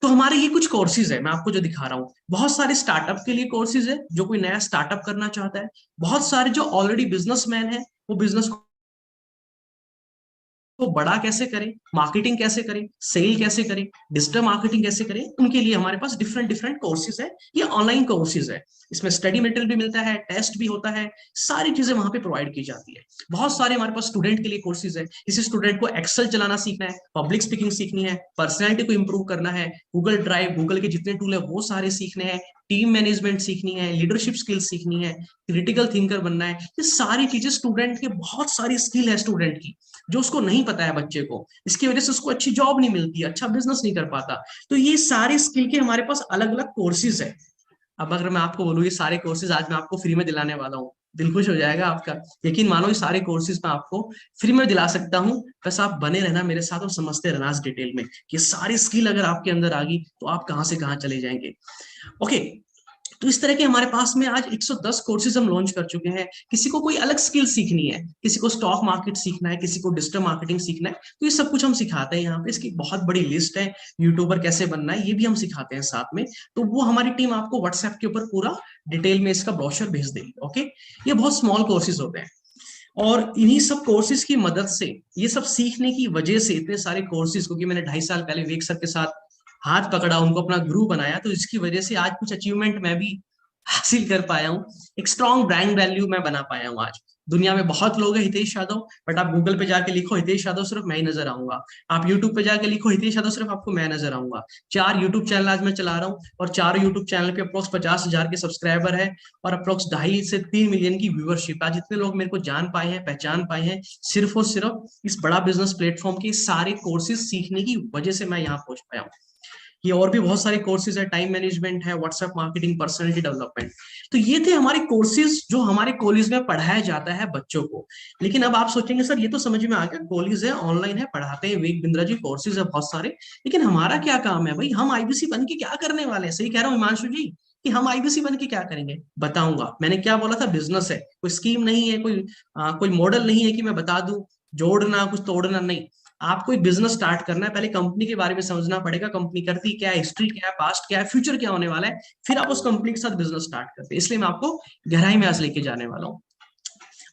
तो हमारे ये कुछ कोर्सेज है, मैं आपको जो दिखा रहा हूँ। बहुत सारे स्टार्टअप के लिए कोर्सेज है, जो कोई नया स्टार्टअप करना चाहता है। बहुत सारे जो ऑलरेडी बिजनेसमैन है, वो बिजनेस को बड़ा कैसे करें, मार्केटिंग कैसे करें, सेल कैसे करें, डिजिटल मार्केटिंग कैसे करें, उनके लिए हमारे पास डिफरेंट डिफरेंट कोर्सेज है। ये ऑनलाइन कोर्सेज है, इसमें स्टडी मटेरियल भी मिलता है, टेस्ट भी होता है, सारी चीजें वहां पे प्रोवाइड की जाती है। बहुत सारे हमारे पास स्टूडेंट के लिए कोर्सेज है। किसी स्टूडेंट को एक्सेल चलाना सीखना है, पब्लिक स्पीकिंग सीखनी है, पर्सनैलिटी को इंप्रूव करना है, गूगल ड्राइव, गूगल के जितने टूल है वो सारे सीखने हैं, टीम मैनेजमेंट सीखनी है, लीडरशिप स्किल्स सीखनी है, क्रिटिकल थिंकर बनना है, ये सारी चीजें स्टूडेंट के, बहुत सारी स्किल है स्टूडेंट की जो उसको नहीं पता है बच्चे को। इसकी वजह से उसको अच्छी जॉब नहीं मिलती, अच्छा बिजनेस नहीं कर पाता। तो ये सारी स्किल के हमारे पास अलग अलग कोर्सेज है। अब अगर मैं आपको बोलूँ ये सारे कोर्सेज आज मैं आपको फ्री में दिलाने वाला हूँ, दिल खुश हो जाएगा आपका। यकीन मानो ये सारे कोर्सेज मैं आपको फ्री में दिला सकता हूँ। बस आप बने रहना मेरे साथ और समझते रहना इस डिटेल में कि सारी स्किल अगर आपके अंदर आ गई तो आप कहां से कहां चले जाएंगे। ओके। तो इस तरह के हमारे पास में आज 110 कोर्सेज हम लॉन्च कर चुके हैं। किसी को कोई अलग स्किल सीखनी है, किसी को स्टॉक मार्केट सीखना है, किसी को डिजिटल मार्केटिंग सीखना है, तो ये सब कुछ हम सिखाते हैं यहाँ पे। इसकी बहुत बड़ी लिस्ट है। यूट्यूबर कैसे बनना है ये भी हम सिखाते हैं साथ में। तो वो हमारी टीम आपको व्हाट्सएप के ऊपर पूरा डिटेल में इसका ब्रोशर भेज देगी। ओके। ये बहुत स्मॉल कोर्सेज होते हैं और इन्हीं सब कोर्सेज की मदद से, ये सब सीखने की वजह से, इतने सारे कोर्सेज, क्योंकि मैंने 2.5 साल पहले विवेक सर के साथ हाथ पकड़ा, उनको अपना गुरु बनाया, तो इसकी वजह से आज कुछ अचीवमेंट मैं भी हासिल कर पाया हूँ। एक स्ट्रॉन्ग ब्रांड वैल्यू मैं बना पाया हूँ आज। दुनिया में बहुत लोग हैं हितेश यादव, बट आप गूगल पे जाके लिखो हितेश यादव, सिर्फ मैं ही नजर आऊंगा। आप यूट्यूब पे जाके लिखो हितेश यादव, सिर्फ आपको मैं नजर आऊंगा। 4 यूट्यूब चैनल आज मैं चला रहा हूँ और 4 यूट्यूब चैनल पे अप्रोक्स 50,000 के सब्सक्राइबर है और अप्रोक्स 2.5 से 3 मिलियन की व्यूअरशिप। आज जितने लोग मेरे को जान पाए हैं, पहचान पाए हैं, सिर्फ और सिर्फ इस बड़ा बिजनेस प्लेटफॉर्म के सारे कोर्सेज सीखने की वजह से मैं यहाँ पहुंच पाया हूँ। ये और भी बहुत सारे कोर्सेज है, टाइम मैनेजमेंट है, व्हाट्सएप मार्केटिंग, पर्सनालिटी डेवलपमेंट। तो ये थे हमारे कोर्सेज जो हमारे कॉलेज में पढ़ाया जाता है बच्चों को। लेकिन अब आप सोचेंगे सर ये तो समझ में आ गया, कॉलेज है, ऑनलाइन है, पढ़ाते हैं, विवेक बिंद्रा जी कोर्सेज है बहुत सारे, लेकिन हमारा क्या काम है भाई? हम आईबीसी बन के क्या करने वाले हैं? सही कह रहा हूँ हिमांशु जी कि हम आईबीसी बन के क्या करेंगे? बताऊंगा। मैंने क्या बोला था, बिजनेस है, कोई स्कीम नहीं है, कोई मॉडल नहीं है कि मैं बता दूं जोड़ना कुछ तोड़ना, नहीं। आपको एक बिजनेस स्टार्ट करना है, पहले कंपनी के बारे में समझना पड़ेगा, कंपनी करती क्या है, हिस्ट्री क्या है, पास्ट क्या है, फ्यूचर क्या होने वाला है, फिर आप उस कंपनी के साथ बिजनेस स्टार्ट करते हैं। इसलिए मैं आपको गहराई में आज लेके जाने वाला हूँ।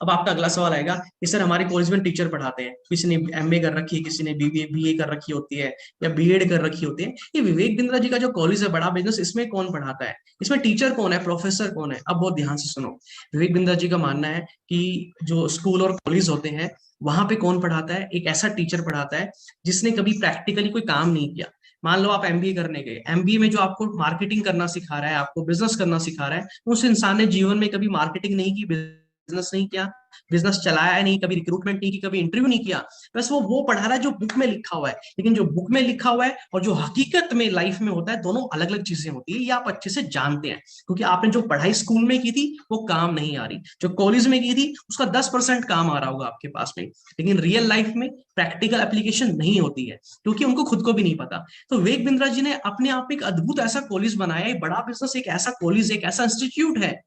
अब आपका अगला सवाल आएगा कि सर हमारे कॉलेज में टीचर पढ़ाते हैं, किसी ने एमए कर रखी है, किसी ने बीए कर रखी होती है या बीएड कर रखी होती है, ये विवेक बिंद्रा जी का जो कॉलेज है बड़ा बिजनेस, इसमें कौन पढ़ाता है, इसमें टीचर कौन है, प्रोफेसर कौन है? अब बहुत ध्यान से सुनो। विवेक बिंद्रा जी का मानना है कि जो स्कूल और कॉलेज होते हैं वहां पे कौन पढ़ाता है? एक ऐसा टीचर पढ़ाता है जिसने कभी प्रैक्टिकली कोई काम नहीं किया। मान लो आप एमबीए करने गए, एमबीए में जो आपको मार्केटिंग करना सिखा रहा है, आपको बिजनेस करना सिखा रहा है, उस इंसान ने जीवन में कभी मार्केटिंग नहीं की, बिजनेस नहीं किया, बिजनेस चलाया नहीं, कभी रिक्रूटमेंट नहीं की, कभी इंटरव्यू नहीं किया। बस वो पढ़ा रहा है जो बुक में लिखा हुआ है। लेकिन जो बुक में लिखा हुआ है और जो हकीकत में लाइफ में होता है, दोनों अलग अलग चीजें होती है। ये आप अच्छे से जानते हैं क्योंकि आपने जो पढ़ाई स्कूल में की थी वो काम नहीं आ रही, जो कॉलेज में की थी उसका 10% काम आ रहा होगा आपके पास में, लेकिन रियल लाइफ में प्रैक्टिकल एप्लीकेशन नहीं होती है क्योंकि उनको खुद को भी नहीं पता। तो विवेक बिंद्रा जी ने अपने आप एक अद्भुत ऐसा कॉलेज बनाया, एक बड़ा बिजनेस, एक ऐसा कॉलेज, एक ऐसा इंस्टीट्यूट है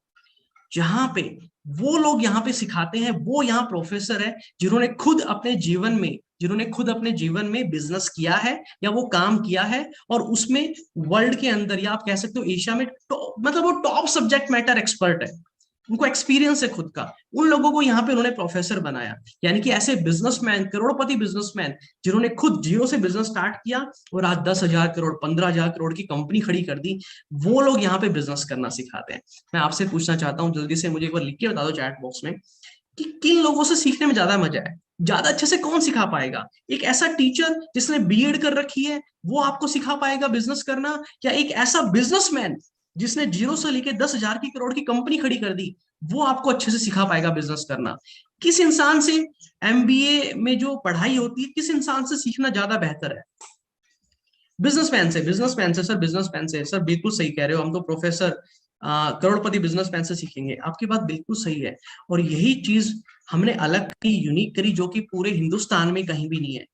जहां पे वो लोग यहाँ पे सिखाते हैं, वो यहाँ प्रोफेसर है जिन्होंने खुद अपने जीवन में बिजनेस किया है या वो काम किया है और उसमें वर्ल्ड के अंदर या आप कह सकते हो एशिया में मतलब वो टॉप सब्जेक्ट मैटर एक्सपर्ट है, उनको एक्सपीरियंस है खुद का। उन लोगों को यहाँ पे उन्होंने प्रोफेसर बनाया। यानी कि ऐसे बिजनेसमैन, करोड़पति बिजनेसमैन जिन्होंने खुद जीरो से बिजनेस स्टार्ट किया और आज 10,000 करोड़ 15,000 करोड़ की कंपनी खड़ी कर दी, वो लोग यहाँ पे बिजनेस करना सिखाते हैं। मैं आपसे पूछना चाहता हूँ, जल्दी से मुझे एक बार लिख के बता दो चैट बॉक्स में कि किन लोगों से सीखने में ज्यादा मजा है, ज्यादा अच्छे से कौन सिखा पाएगा? एक ऐसा टीचर जिसने बीएड कर रखी है वो आपको सिखा पाएगा बिजनेस करना, या एक ऐसा बिजनेसमैन जिसने जीरो से लेके 10,000 की करोड़ की कंपनी खड़ी कर दी वो आपको अच्छे से सिखा पाएगा बिजनेस करना? किस इंसान से एमबीए में जो पढ़ाई होती है, किस इंसान से सीखना ज्यादा बेहतर है? बिजनेसमैन से सर, बिजनेसमैन से सर, बिल्कुल सही कह रहे हो। हम तो प्रोफेसर करोड़पति बिजनेसमैन से सीखेंगे। आपकी बात बिल्कुल सही है। और यही चीज हमने अलग की, यूनिक करी, जो कि पूरे हिंदुस्तान में कहीं भी नहीं है।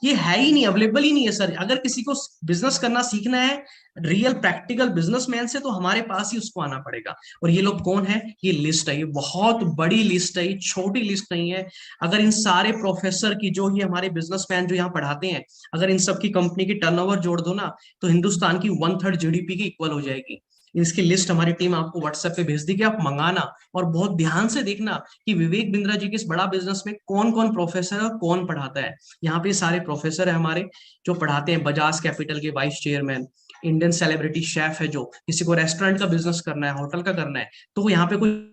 ये है ही नहीं, अवेलेबल ही नहीं है सर। अगर किसी को बिजनेस करना सीखना है रियल प्रैक्टिकल बिजनेसमैन से, तो हमारे पास ही उसको आना पड़ेगा। और ये लोग कौन है? ये लिस्ट है, ये बहुत बड़ी लिस्ट है, ये छोटी लिस्ट नहीं है। अगर इन सारे प्रोफेसर की, जो ये हमारे बिजनेसमैन जो यहाँ पढ़ाते हैं, अगर इन सबकी कंपनी की टर्नओवर जोड़ दो ना, तो हिंदुस्तान की 1/3 जीडीपी की इक्वल हो जाएगी। इसकी लिस्ट हमारी टीम आपको व्हाट्सएप पे भेज देगी, आप मंगाना। और बहुत ध्यान से देखना कि विवेक बिंद्रा जी के इस बड़ा बिजनेस में कौन कौन प्रोफेसर है और कौन पढ़ाता है। यहाँ पे सारे प्रोफेसर है हमारे जो पढ़ाते हैं। बजाज कैपिटल के vice chairman, Indian celebrity chef है, जो किसी को रेस्टोरेंट का बिजनेस करना है, होटल का करना है, तो वो यहाँ पे कोई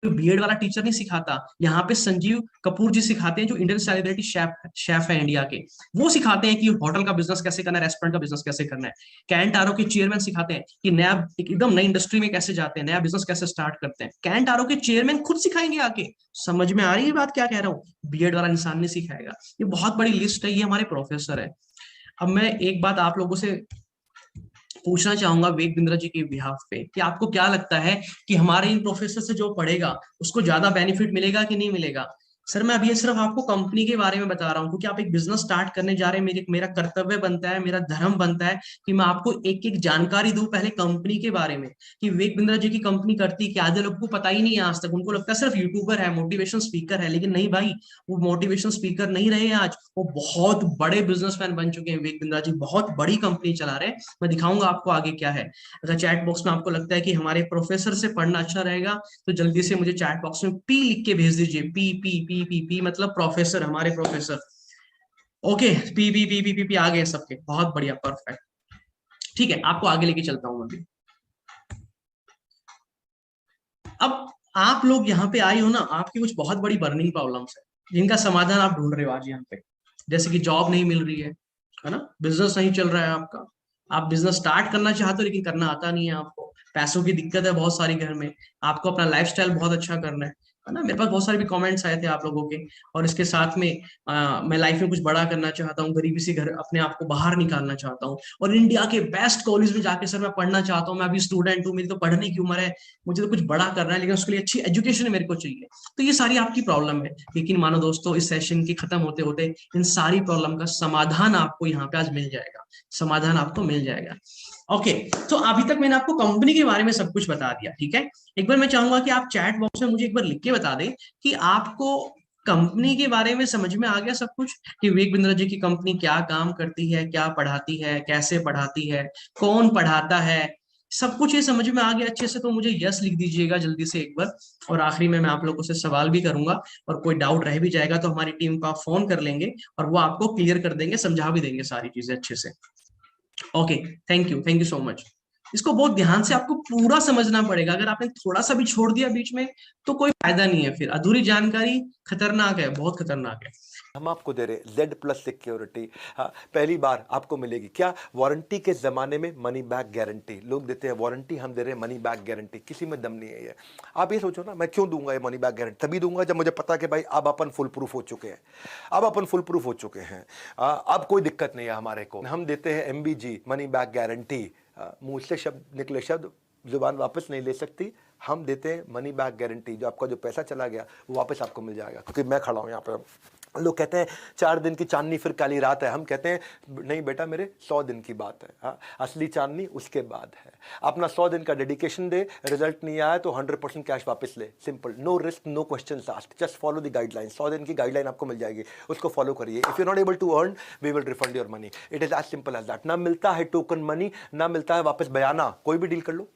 बीएड वाला टीचर नहीं सिखाता। यहाँ पे संजीव कपूर जी सिखाते हैं, जो इंडियन सेलिब्रिटी शेफ शेफ है इंडिया के। वो सिखाते हैं कि होटल का बिजनेस कैसे करना है, रेस्टोरेंट का बिजनेस कैसे करना है। कैंट आरो के चेयरमैन सिखाते हैं कि नया एकदम नई इंडस्ट्री में कैसे जाते हैं, नया बिजनेस कैसे स्टार्ट करते हैं। कैंट आरो के चेयरमैन खुद सिखाएंगे आके। समझ में आ रही है बात क्या कह रहा हूँ? बीएड वाला इंसान नहीं सिखाएगा। ये बहुत बड़ी लिस्ट है, ये हमारे प्रोफेसर है। अब मैं एक बात आप लोगों से पूछना चाहूंगा विवेक बिंद्रा जी के बिहाफ पे, कि आपको क्या लगता है कि हमारे इन प्रोफेसर से जो पढ़ेगा उसको ज्यादा बेनिफिट मिलेगा कि नहीं मिलेगा? सर मैं अभी ये सिर्फ आपको कंपनी के बारे में बता रहा हूँ, क्योंकि आप एक बिजनेस स्टार्ट करने जा रहे हैं। मेरा कर्तव्य बनता है, मेरा धर्म बनता है कि मैं आपको एक एक जानकारी दूं पहले कंपनी के बारे में, कि विवेक बिंद्रा जी की कंपनी करती क्या। आधे लोग को पता ही नहीं है आज तक, उनको लगता है सिर्फ यूट्यूबर है, मोटिवेशन स्पीकर है। लेकिन नहीं भाई, वो मोटिवेशन स्पीकर नहीं रहे आज, वो बहुत बड़े बिजनेसमैन बन चुके हैं। विवेक बिंद्रा जी बहुत बड़ी कंपनी चला रहे हैं। मैं दिखाऊंगा आपको आगे क्या है। अगर चैट बॉक्स में आपको लगता है कि हमारे प्रोफेसर से पढ़ना अच्छा रहेगा, तो जल्दी से मुझे चैट बॉक्स में पी लिख के भेज दीजिए। P P P P P मतलब प्रोफेसर, हमारे professor. Okay, P P P P P P आ गए सबके, बहुत बढ़िया, परफेक्ट। ठीक है, आपको आगे लेके चलता हूं मैं अभी। अब आप लोग यहाँ पे आए हो ना, आपकी कुछ बहुत बड़ी बर्निंग प्रॉब्लम्स है, जिनका समाधान आप ढूंढ रहे हो आज यहाँ पे। जैसे कि जॉब नहीं मिल रही है ना, बिजनेस नहीं चल रहा है आपका, आप बिजनेस स्टार्ट करना चाहते हो लेकिन करना आता नहीं है आपको, पैसों की दिक्कत है बहुत सारी घर में, आपको अपना लाइफस्टाइल बहुत अच्छा करना है ना। मेरे पास बहुत सारे भी कमेंट्स आए थे आप लोगों के। और इसके साथ में मैं लाइफ में कुछ बड़ा करना चाहता हूँ, गरीबी से घर अपने आप को बाहर निकालना चाहता हूँ, और इंडिया के बेस्ट कॉलेज में जाके सर मैं पढ़ना चाहता हूँ। मैं अभी स्टूडेंट हूँ, मेरी तो पढ़ने की उम्र है, मुझे तो कुछ बड़ा करना है, लेकिन उसके लिए अच्छी एजुकेशन मेरे को चाहिए। तो ये सारी आपकी प्रॉब्लम है। लेकिन मानो दोस्तों, इस सेशन के खत्म होते होते इन सारी प्रॉब्लम का समाधान आपको यहाँ पे आज मिल जाएगा। समाधान आपको मिल जाएगा। ओके, तो अभी तक मैंने आपको कंपनी के बारे में सब कुछ बता दिया, ठीक है। एक बार मैं चाहूंगा कि आप चैट बॉक्स में मुझे एक बार लिख के बता दें कि आपको कंपनी के बारे में समझ में आ गया सब कुछ, कि विवेक बिंद्रा जी की कंपनी क्या काम करती है, क्या पढ़ाती है, कैसे पढ़ाती है, कौन पढ़ाता है, सब कुछ ये समझ में आ गया अच्छे से। तो मुझे यस लिख दीजिएगा जल्दी से एक बार। और आखिरी में मैं आप लोगों से सवाल भी करूंगा, और कोई डाउट रह भी जाएगा तो हमारी टीम को आप फोन कर लेंगे, और वो आपको क्लियर कर देंगे, समझा भी देंगे सारी चीजें अच्छे से। Okay, thank you so much. इसको बहुत ध्यान से आपको पूरा समझना पड़ेगा। अगर आपने थोड़ा सा भी छोड़ दिया बीच में, तो कोई फायदा नहीं है। फिर अधूरी जानकारी खतरनाक है, बहुत खतरनाक है। हम आपको दे रहे Z+ सिक्योरिटी। हाँ, पहली बार आपको मिलेगी क्या, वारंटी के ज़माने में मनी बैक गारंटी। लोग देते हैं वारंटी, हम दे रहे हैं मनी बैक गारंटी। किसी में दम नहीं है ये। आप ये सोचो ना, मैं क्यों दूंगा ये मनी बैक गारंटी? तभी दूंगा जब मुझे पता है कि भाई अब अपन फुल प्रूफ हो चुके हैं, अब अपन फुल प्रूफ हो चुके हैं, अब कोई दिक्कत नहीं है हमारे को। हम देते हैं MBG मनी बैक गारंटी। मुंह से शब्द निकले शब्द जुबान वापस नहीं ले सकती। हम देते हैं मनी बैक गारंटी। जो आपका जो पैसा चला गया वो वापस आपको मिल जाएगा। क्योंकि मैं खड़ा हूँ यहाँ पे, लोग कहते हैं 4 दिन की चांदनी फिर काली रात है। हम कहते हैं नहीं बेटा, मेरे 100 दिन की बात है। हाँ, असली चांदनी उसके बाद है। अपना 100 दिन का डेडिकेशन दे, रिजल्ट नहीं आया तो 100% कैश वापस ले। Simple, no risk, no question asked, just follow the guideline. 100 दिन की गाइडलाइन आपको मिल जाएगी, उसको फॉलो करिए। If you not able to earn, we will refund your money. It is as simple as that. ना मिलता है टोकन मनी, ना मिलता है वापस बयाना। कोई भी डील कर लो,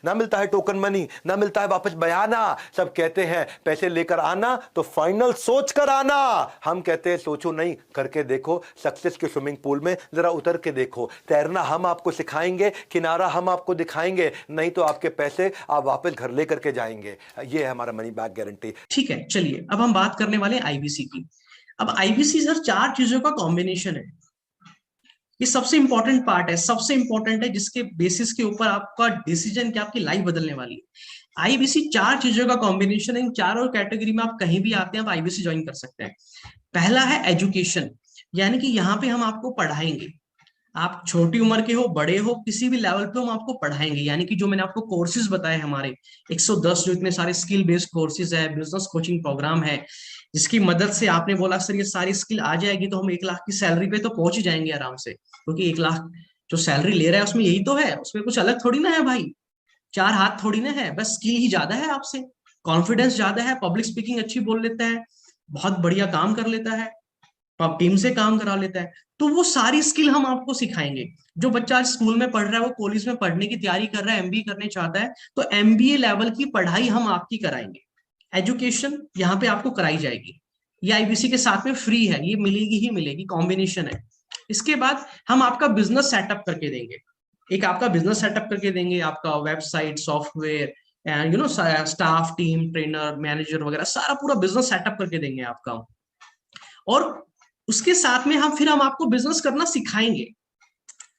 ना मिलता है टोकन मनी, ना मिलता है वापस बयाना। सब कहते हैं पैसे लेकर आना तो फाइनल सोच कर आना। हम कहते हैं सोचो नहीं, करके देखो। सक्सेस के स्विमिंग पूल में जरा उतर के देखो। तैरना हम आपको सिखाएंगे, किनारा हम आपको दिखाएंगे, नहीं तो आपके पैसे आप वापस घर लेकर के जाएंगे। ये है हमारा मनी बैक गारंटी। ठीक है, चलिए अब हम बात करने वाले आईबीसी की। अब आईबीसी सर 4 चीजों का कॉम्बिनेशन है। ये सबसे इंपॉर्टेंट पार्ट है, सबसे इंपॉर्टेंट है, जिसके बेसिस के ऊपर आपका डिसीजन क्या, आपकी लाइफ बदलने वाली है। आईबीसी 4 चीजों का कॉम्बिनेशन है। इन चारों कैटेगरी में आप कहीं भी आते हैं, आप आईबीसी ज्वाइन कर सकते हैं। पहला है एजुकेशन, यानी कि यहाँ पे हम आपको पढ़ाएंगे। आप छोटी उम्र के हो, बड़े हो, किसी भी लेवल पे हम आपको पढ़ाएंगे। यानी कि जो मैंने आपको कोर्सेज बताए हमारे 110 जो इतने सारे स्किल बेस्ड कोर्सेज है, बिजनेस कोचिंग प्रोग्राम है, जिसकी मदद से आपने बोला सर ये सारी स्किल आ जाएगी तो हम 1 लाख की सैलरी पे तो पहुंच ही जाएंगे आराम से, क्योंकि 1 लाख जो सैलरी ले रहा है उसमें यही तो है, उसमें कुछ अलग थोड़ी ना है भाई, 4 हाथ थोड़ी ना है, बस स्किल ही ज्यादा है आपसे, कॉन्फिडेंस ज्यादा है, पब्लिक स्पीकिंग अच्छी बोल लेता है, बहुत बढ़िया काम कर लेता है, आप टीम से काम करा लेता है। तो वो सारी स्किल हम आपको सिखाएंगे। जो बच्चा आज स्कूल में पढ़ रहा है, वो कॉलेज में पढ़ने की तैयारी कर रहा है, एमबीए करने चाहता है, तो एमबीए लेवल की पढ़ाई हम आपकी कराएंगे। एजुकेशन यहाँ पे आपको कराई जाएगी, ये आईबीसी के साथ में फ्री है, ये मिलेगी ही मिलेगी, कॉम्बिनेशन है। इसके बाद हम आपका बिजनेस सेटअप करके देंगे, एक आपका बिजनेस सेटअप करके देंगे, आपका website, software, staff, team, trainer, manager वगैरह सारा पूरा बिजनेस सेटअप करके देंगे आपका। और उसके साथ में हम आपको बिजनेस करना सिखाएंगे।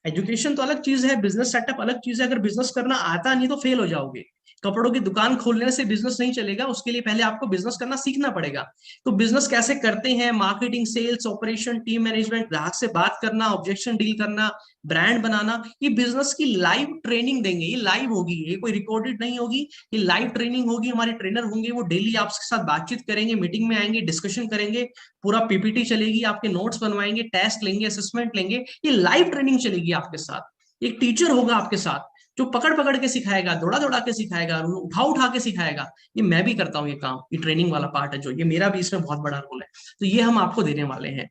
एजुकेशन तो अलग चीज है, बिजनेस सेटअप अलग चीज है। अगर बिजनेस करना आता नहीं तो फेल हो जाओगे। कपड़ों की दुकान खोलने से बिजनेस नहीं चलेगा, उसके लिए पहले आपको बिजनेस करना सीखना पड़ेगा। तो बिजनेस कैसे करते हैं, marketing, sales, operation, team management, ग्राहक से बात करना, ऑब्जेक्शन डील करना, ब्रांड बनाना, ये बिजनेस की लाइव ट्रेनिंग देंगे। ये लाइव होगी, ये कोई रिकॉर्डेड नहीं होगी, ये लाइव ट्रेनिंग होगी। हमारे ट्रेनर होंगे, वो डेली आपके साथ बातचीत करेंगे, मीटिंग में आएंगे, डिस्कशन करेंगे, पूरा पीपीटी चलेगी, आपके नोट्स बनवाएंगे, टेस्ट लेंगे, असेसमेंट लेंगे, ये लाइव ट्रेनिंग चलेगी आपके साथ। एक टीचर होगा आपके साथ जो पकड़ पकड़ के सिखाएगा, दौड़ा दौड़ा के सिखाएगा, उठा उठा के सिखाएगा। ये मैं भी करता हूँ ये काम, ये ट्रेनिंग वाला पार्ट है जो, ये मेरा भी इसमें बहुत बड़ा रोल है। तो ये हम आपको देने वाले हैं।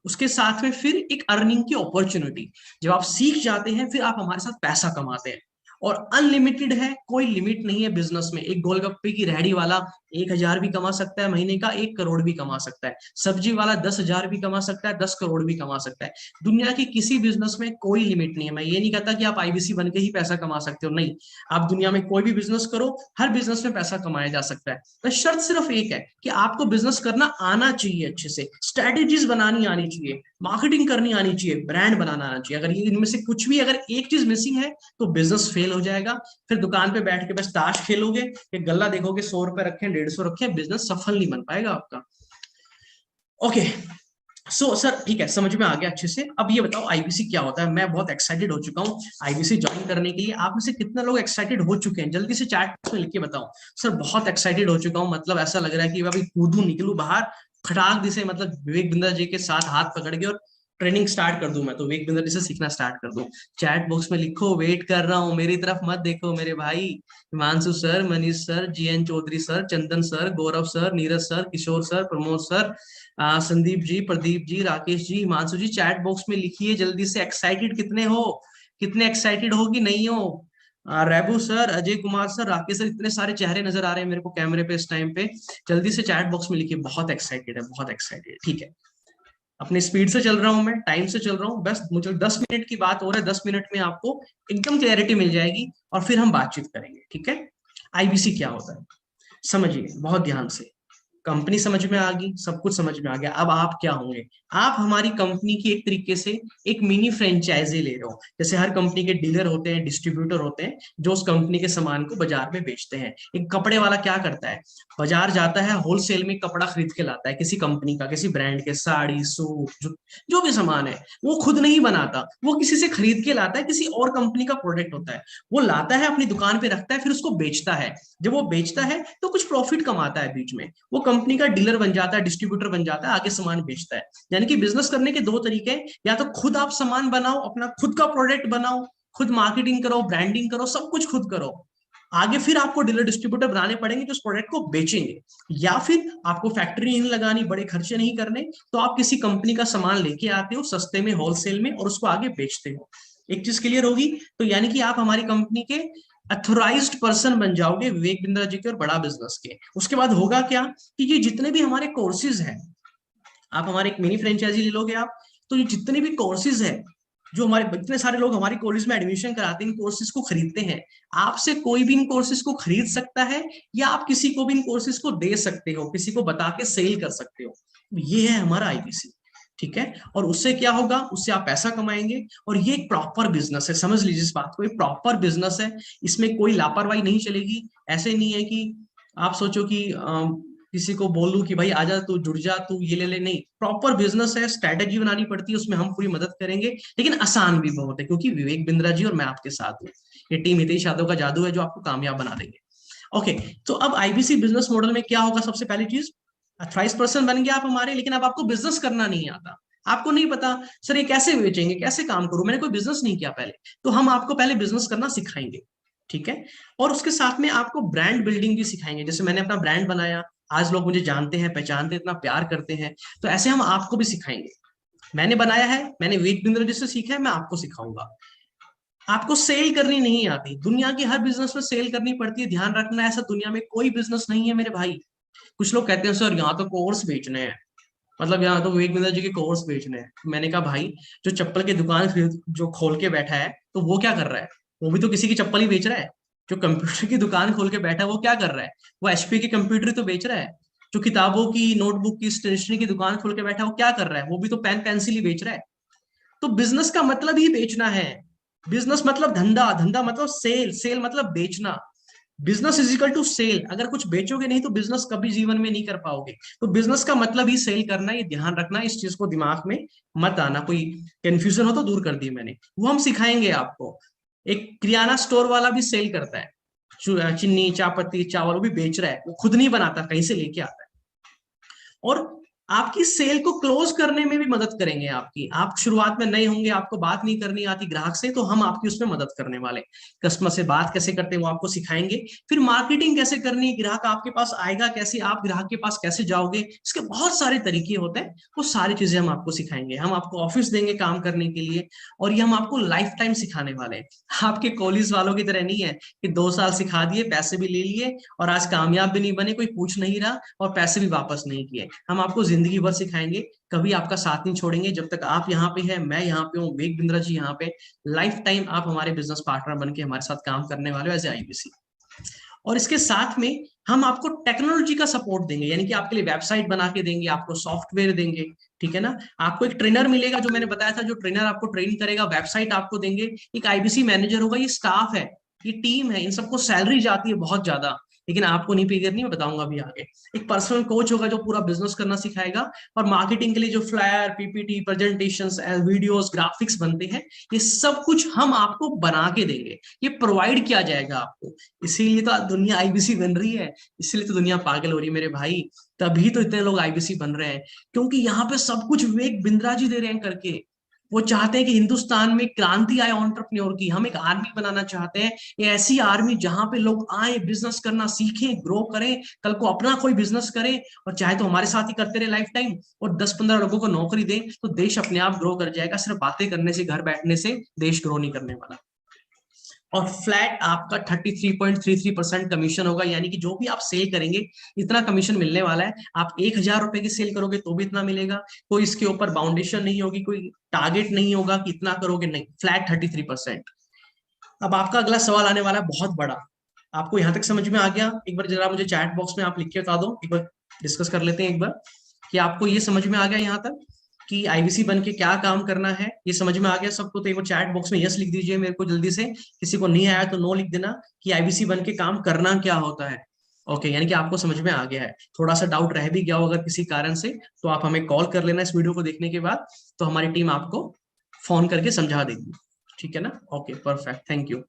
उसके साथ में फिर एक अर्निंग की अपॉर्चुनिटी, जब आप सीख जाते हैं फिर आप हमारे साथ पैसा कमाते हैं, और अनलिमिटेड है, कोई लिमिट नहीं है बिजनेस में। एक गोलगप्पे की रेहड़ी वाला 1,000 भी कमा सकता है महीने का, 1 करोड़ भी कमा सकता है। सब्जी वाला 10,000 भी कमा सकता है, 10 करोड़ भी कमा सकता है। दुनिया की किसी बिजनेस में कोई लिमिट नहीं है। मैं ये नहीं कहता कि आप आईबीसी बन के ही पैसा कमा सकते हो, नहीं। आप दुनिया में कोई भी बिजनेस करो, हर बिजनेस में पैसा कमाया जा सकता है। तो शर्त सिर्फ एक है कि आपको बिजनेस करना आना चाहिए, अच्छे से स्ट्रेटेजीज बनानी आनी चाहिए, मार्केटिंग करनी आनी चाहिए, ब्रांड बनाना आना चाहिए। अगर ये इनमें से कुछ भी, अगर एक चीज मिसिंग है तो बिजनेस फेल हो जाएगा। फिर दुकान पे बैठ के बस ताश खेलोगे, एक गल्ला देखोगे, 100 रुपए रखे, 150 रखे, बिजनेस सफल नहीं बन पाएगा आपका। ओके, सर ठीक है, समझ में आ गया अच्छे से। अब ये बताओ आईबीसी क्या होता है। मैं बहुत एक्साइटेड हो चुका हूँ आईबीसी ज्वाइन करने के लिए। आप में से कितने लोग एक्साइटेड हो चुके हैं, जल्दी से चैट बॉक्स में लिख के बताओ। सर बहुत एक्साइटेड हो चुका हूँ, मतलब ऐसा लग रहा है कि अभी कूदू निकलू बाहर, खटाक दिसे, मतलब विवेक बिंद्रा जी के साथ हाथ पकड़ के और ट्रेनिंग स्टार्ट कर दूं। मैं तो विवेक बिंद्रा जी से सीखना स्टार्ट कर दूं। चैट बॉक्स में लिखो, वेट कर रहा हूँ, मेरी तरफ मत देखो मेरे भाई। Himanshu sir, Manish sir, GN Chaudhary sir, Chandan sir, Gaurav sir, Neeraj sir, Kishore sir, Pramod sir, Sandeep ji, Pradeep ji, Rakesh ji, Himanshu ji, chat box में लिखिए जल्दी से, एक्साइटेड कितने हो, कितने एक्साइटेड हो कि नहीं हो। Rebu sir, Ajay Kumar sir, Rakesh sir, इतने सारे चेहरे नजर आ रहे हैं मेरे को कैमरे पे इस टाइम पे। जल्दी से चैट बॉक्स में लिखिए, बहुत एक्साइटेड है, बहुत एक्साइटेड। ठीक है, अपने स्पीड से चल रहा हूं, मैं टाइम से चल रहा हूँ, बस मुझे 10 मिनट की बात हो रहा है, 10 मिनट में आपको एकदम क्लैरिटी मिल जाएगी और फिर हम बातचीत करेंगे। ठीक है, आईबीसी क्या होता है समझिए बहुत ध्यान से। कंपनी समझ में आ गई, सब कुछ समझ में आ गया। अब आप क्या होंगे, आप हमारी कंपनी की एक तरीके से एक मिनी फ्रेंचाइजी ले रहे हो। जैसे हर कंपनी के डीलर होते हैं, डिस्ट्रीब्यूटर होते हैं, जो उस कंपनी के सामान को बाजार में बेचते हैं। एक कपड़े वाला क्या करता है, बाजार जाता है, होलसेल में कपड़ा खरीद के लाता है, किसी कंपनी का, किसी ब्रांड के, साड़ी, सूट, जो भी सामान है वो खुद नहीं बनाता, वो किसी से खरीद के लाता है, किसी और कंपनी का प्रोडक्ट होता है, वो लाता है, अपनी दुकान पे रखता है, फिर उसको बेचता है। जब वो बेचता है तो कुछ प्रॉफिट कमाता है बीच में, वो कंपनी का डीलर बन जाता है, डिस्ट्रीब्यूटर बन जाता है, आगे सामान बेचता है। यानी कि बिजनेस करने के 2 तरीके हैं, या तो खुद आप सामान बनाओ, अपना खुद का प्रोडक्ट बनाओ, खुद मार्केटिंग करो, ब्रांडिंग करो, सब कुछ खुद करो, आगे फिर आपको डीलर डिस्ट्रीब्यूटर बनाने पड़ेंगे जो उस प्रोडक्ट को बेचेंगे। या फिर आपको फैक्ट्री नहीं लगानी, बड़े खर्चे नहीं करने, तो आप किसी कंपनी का सामान लेके आते हो सस्ते में, होलसेल में, और उसको आगे बेचते हो। एक चीज क्लियर होगी, तो यानी कि आप हमारी कंपनी के अथोराइज्ड पर्सन बन जाओगे, विवेक बिंद्रा जी के और बड़ा बिजनेस के। उसके बाद होगा क्या कि ये जितने भी हमारे कोर्सेज हैं, आप हमारे एक मिनी फ्रेंचाइजी ले लोगे आप, तो ये जितने भी कोर्सेज है, जो हमारे इतने सारे लोग हमारी कॉलेज में एडमिशन कराते हैं, इन कोर्सेज को खरीदते हैं। आपसे कोई भी इन कोर्सेज को खरीद सकता है, या आप किसी को भी इन कोर्सेज को दे सकते हो, किसी को बता के सेल कर सकते हो। ये है हमारा आईबीसी। ठीक है, और उससे क्या होगा, उससे आप पैसा कमाएंगे। और ये एक प्रॉपर बिजनेस है, समझ लीजिए इस बात को, ये प्रॉपर बिजनेस है, इसमें कोई लापरवाही नहीं चलेगी। ऐसे नहीं है कि आप सोचो कि किसी को बोलूं कि भाई आजा तू जुड़ जा तू ये ले ले, नहीं, प्रॉपर बिजनेस है, स्ट्रैटेजी बनानी पड़ती है, उसमें हम पूरी मदद करेंगे। लेकिन आसान भी बहुत है, क्योंकि विवेक बिंद्रा जी और मैं आपके साथ हूँ। ये टीम हितेश यादव का जादू है जो आपको कामयाब बना देंगे। ओके, तो अब आईबीसी बिजनेस मॉडल में क्या होगा, सबसे पहली चीज, 28% बन गया आप हमारे, लेकिन अब आपको बिजनेस करना नहीं आता। आपको नहीं पता सर ये कैसे बेचेंगे, कैसे काम करूं, मैंने कोई बिजनेस नहीं किया पहले, तो हम आपको पहले बिजनेस करना सिखाएंगे। ठीक है, और उसके साथ में आपको ब्रांड बिल्डिंग भी सिखाएंगे। जैसे मैंने अपना ब्रांड बनाया, आज लोग मुझे जानते हैं, पहचानते हैं, इतना प्यार करते हैं, तो ऐसे हम आपको भी सिखाएंगे। मैंने बनाया है, मैंने विवेक बिंद्रा जी से सीखा है, मैं आपको सिखाऊंगा। आपको सेल करनी नहीं आती, दुनिया की हर बिजनेस में सेल करनी पड़ती है, ध्यान रखना, ऐसा दुनिया में कोई बिजनेस नहीं है मेरे भाई। कुछ लोग कहते हैं सर यहाँ तो कोर्स बेचने हैं, मतलब यहाँ तो विवेक बिंद्रा जी के कोर्स बेचने हैं। मैंने कहा भाई, जो चप्पल की दुकान खरीद जो खोल के बैठा है, तो वो क्या कर रहा है, वो भी तो किसी की चप्पल ही बेच रहा है। जो कंप्यूटर की दुकान खोल के बैठा है, वो क्या कर रहा है, वो एचपी के कंप्यूटर ही तो बेच रहा है। जो किताबों की, नोटबुक की, स्टेशनरी की दुकान खोल के बैठा है, वो क्या कर रहा है, वो भी तो पेन पेंसिल ही बेच रहा है। तो बिजनेस का मतलब ही बेचना है। बिजनेस मतलब धंधा, धंधा मतलब सेल, सेल मतलब बेचना। Business is equal to sale. अगर कुछ बेचोगे नहीं तो बिजनेस कभी जीवन में नहीं कर पाओगे। तो बिजनेस का मतलब ही सेल करना, ये ध्यान रखना, इस चीज को दिमाग में मत आना। कोई कंफ्यूजन हो तो दूर कर दी मैंने, वो हम सिखाएंगे आपको। एक किराना स्टोर वाला भी सेल करता है, चीनी, चायपत्ती, चावल, वो भी बेच रहा है, वो खुद नहीं बनाता, कहीं से लेके आता है। और आपकी सेल को क्लोज करने में भी मदद करेंगे आपकी। आप शुरुआत में नए होंगे, आपको बात नहीं करनी आती ग्राहक से, तो हम आपकी उसमें मदद करने वाले। कस्टमर से बात कैसे करते हैं वो आपको सिखाएंगे। फिर मार्केटिंग कैसे करनी है, ग्राहक आपके पास आएगा कैसे, आप ग्राहक के पास कैसे जाओगे, इसके बहुत सारे तरीके होते हैं, वो सारी चीजें हम आपको सिखाएंगे। हम आपको ऑफिस देंगे काम करने के लिए, और ये हम आपको लाइफ टाइम सिखाने वाले हैं। आपके कॉलेज वालों की तरह नहीं है कि 2 साल सिखा दिए, पैसे भी ले लिए, और आज कामयाब भी नहीं बने, कोई पूछ नहीं रहा, और पैसे भी वापस नहीं किए। हम आपको जिंदगी भर सिखाएंगे, कभी आपका साथ नहीं छोड़ेंगे। जब तक आप यहाँ पे हैं, मैं यहाँ पे हूँ, विवेक बिंद्रा जी यहाँ पे, लाइफ टाइम आप हमारे बिजनेस पार्टनर बन के हमारे साथ काम करने वाले हो एज ए आईबीसी। और इसके साथ में हम आपको टेक्नोलॉजी का सपोर्ट देंगे, यानी कि आपके लिए वेबसाइट बना के देंगे, आपको सॉफ्टवेयर देंगे। ठीक है ना, आपको एक ट्रेनर मिलेगा, जो मैंने बताया था, जो ट्रेनर आपको ट्रेन करेगा, वेबसाइट आपको देंगे, एक आईबीसी मैनेजर होगा, ये स्टाफ है, ये टीम है, इन सबको सैलरी जाती है बहुत ज्यादा, लेकिन आपको नहीं पे करनी, मैं बताऊंगा अभी आगे। एक पर्सनल कोच होगा जो पूरा बिजनेस करना सिखाएगा। और मार्केटिंग के लिए जो flyer, PPT, presentations, videos, graphics बनते हैं, ये सब कुछ हम आपको बना के देंगे, ये प्रोवाइड किया जाएगा आपको। इसीलिए तो दुनिया आईबीसी बन रही है, इसीलिए तो दुनिया पागल हो रही है मेरे भाई। तभी तो इतने लोग आईबीसी बन रहे हैं, क्योंकि यहाँ पे सब कुछ विवेक बिंद्रा जी दे रहे हैं करके। वो चाहते हैं कि हिंदुस्तान में क्रांति आए एंटरप्रेन्योर की। हम एक आर्मी बनाना चाहते हैं, ये ऐसी आर्मी जहां पे लोग आए, बिजनेस करना सीखें, ग्रो करें, कल को अपना कोई बिजनेस करें, और चाहे तो हमारे साथ ही करते रहे लाइफ टाइम, और 10-15 लोगों को नौकरी दें, तो देश अपने आप ग्रो कर जाएगा। सिर्फ बातें करने से, घर बैठने से देश ग्रो नहीं करने वाला। और फ्लैट आपका 33.33% कमीशन होगा, यानी कि जो भी आप सेल करेंगे इतना कमीशन मिलने वाला है। आप 1,000 रुपए की सेल करोगे तो भी इतना मिलेगा। कोई इसके ऊपर बाउंडेशन नहीं होगी, कोई टारगेट नहीं होगा कि इतना करोगे, नहीं, फ्लैट 33%। अब आपका अगला सवाल आने वाला है बहुत बड़ा। आपको यहां तक समझ में आ गया? एक बार जरा मुझे चैट बॉक्स में आप लिख के बता दो, एक बार डिस्कस कर लेते हैं एक बार, कि आपको ये समझ में आ गया यहाँ तक कि आईबीसी बन के क्या काम करना है, ये समझ में आ गया सबको? तो एक बार चैट बॉक्स में यस लिख दीजिए मेरे को जल्दी से। किसी को नहीं आया तो नो लिख देना, कि आईबीसी बन के काम करना क्या होता है। ओके, यानी कि आपको समझ में आ गया है। थोड़ा सा डाउट रह भी गया हो अगर किसी कारण से, तो आप हमें कॉल कर लेना इस वीडियो को देखने के बाद, तो हमारी टीम आपको फोन करके समझा देगी। ठीक है ना? Okay, perfect, thank you.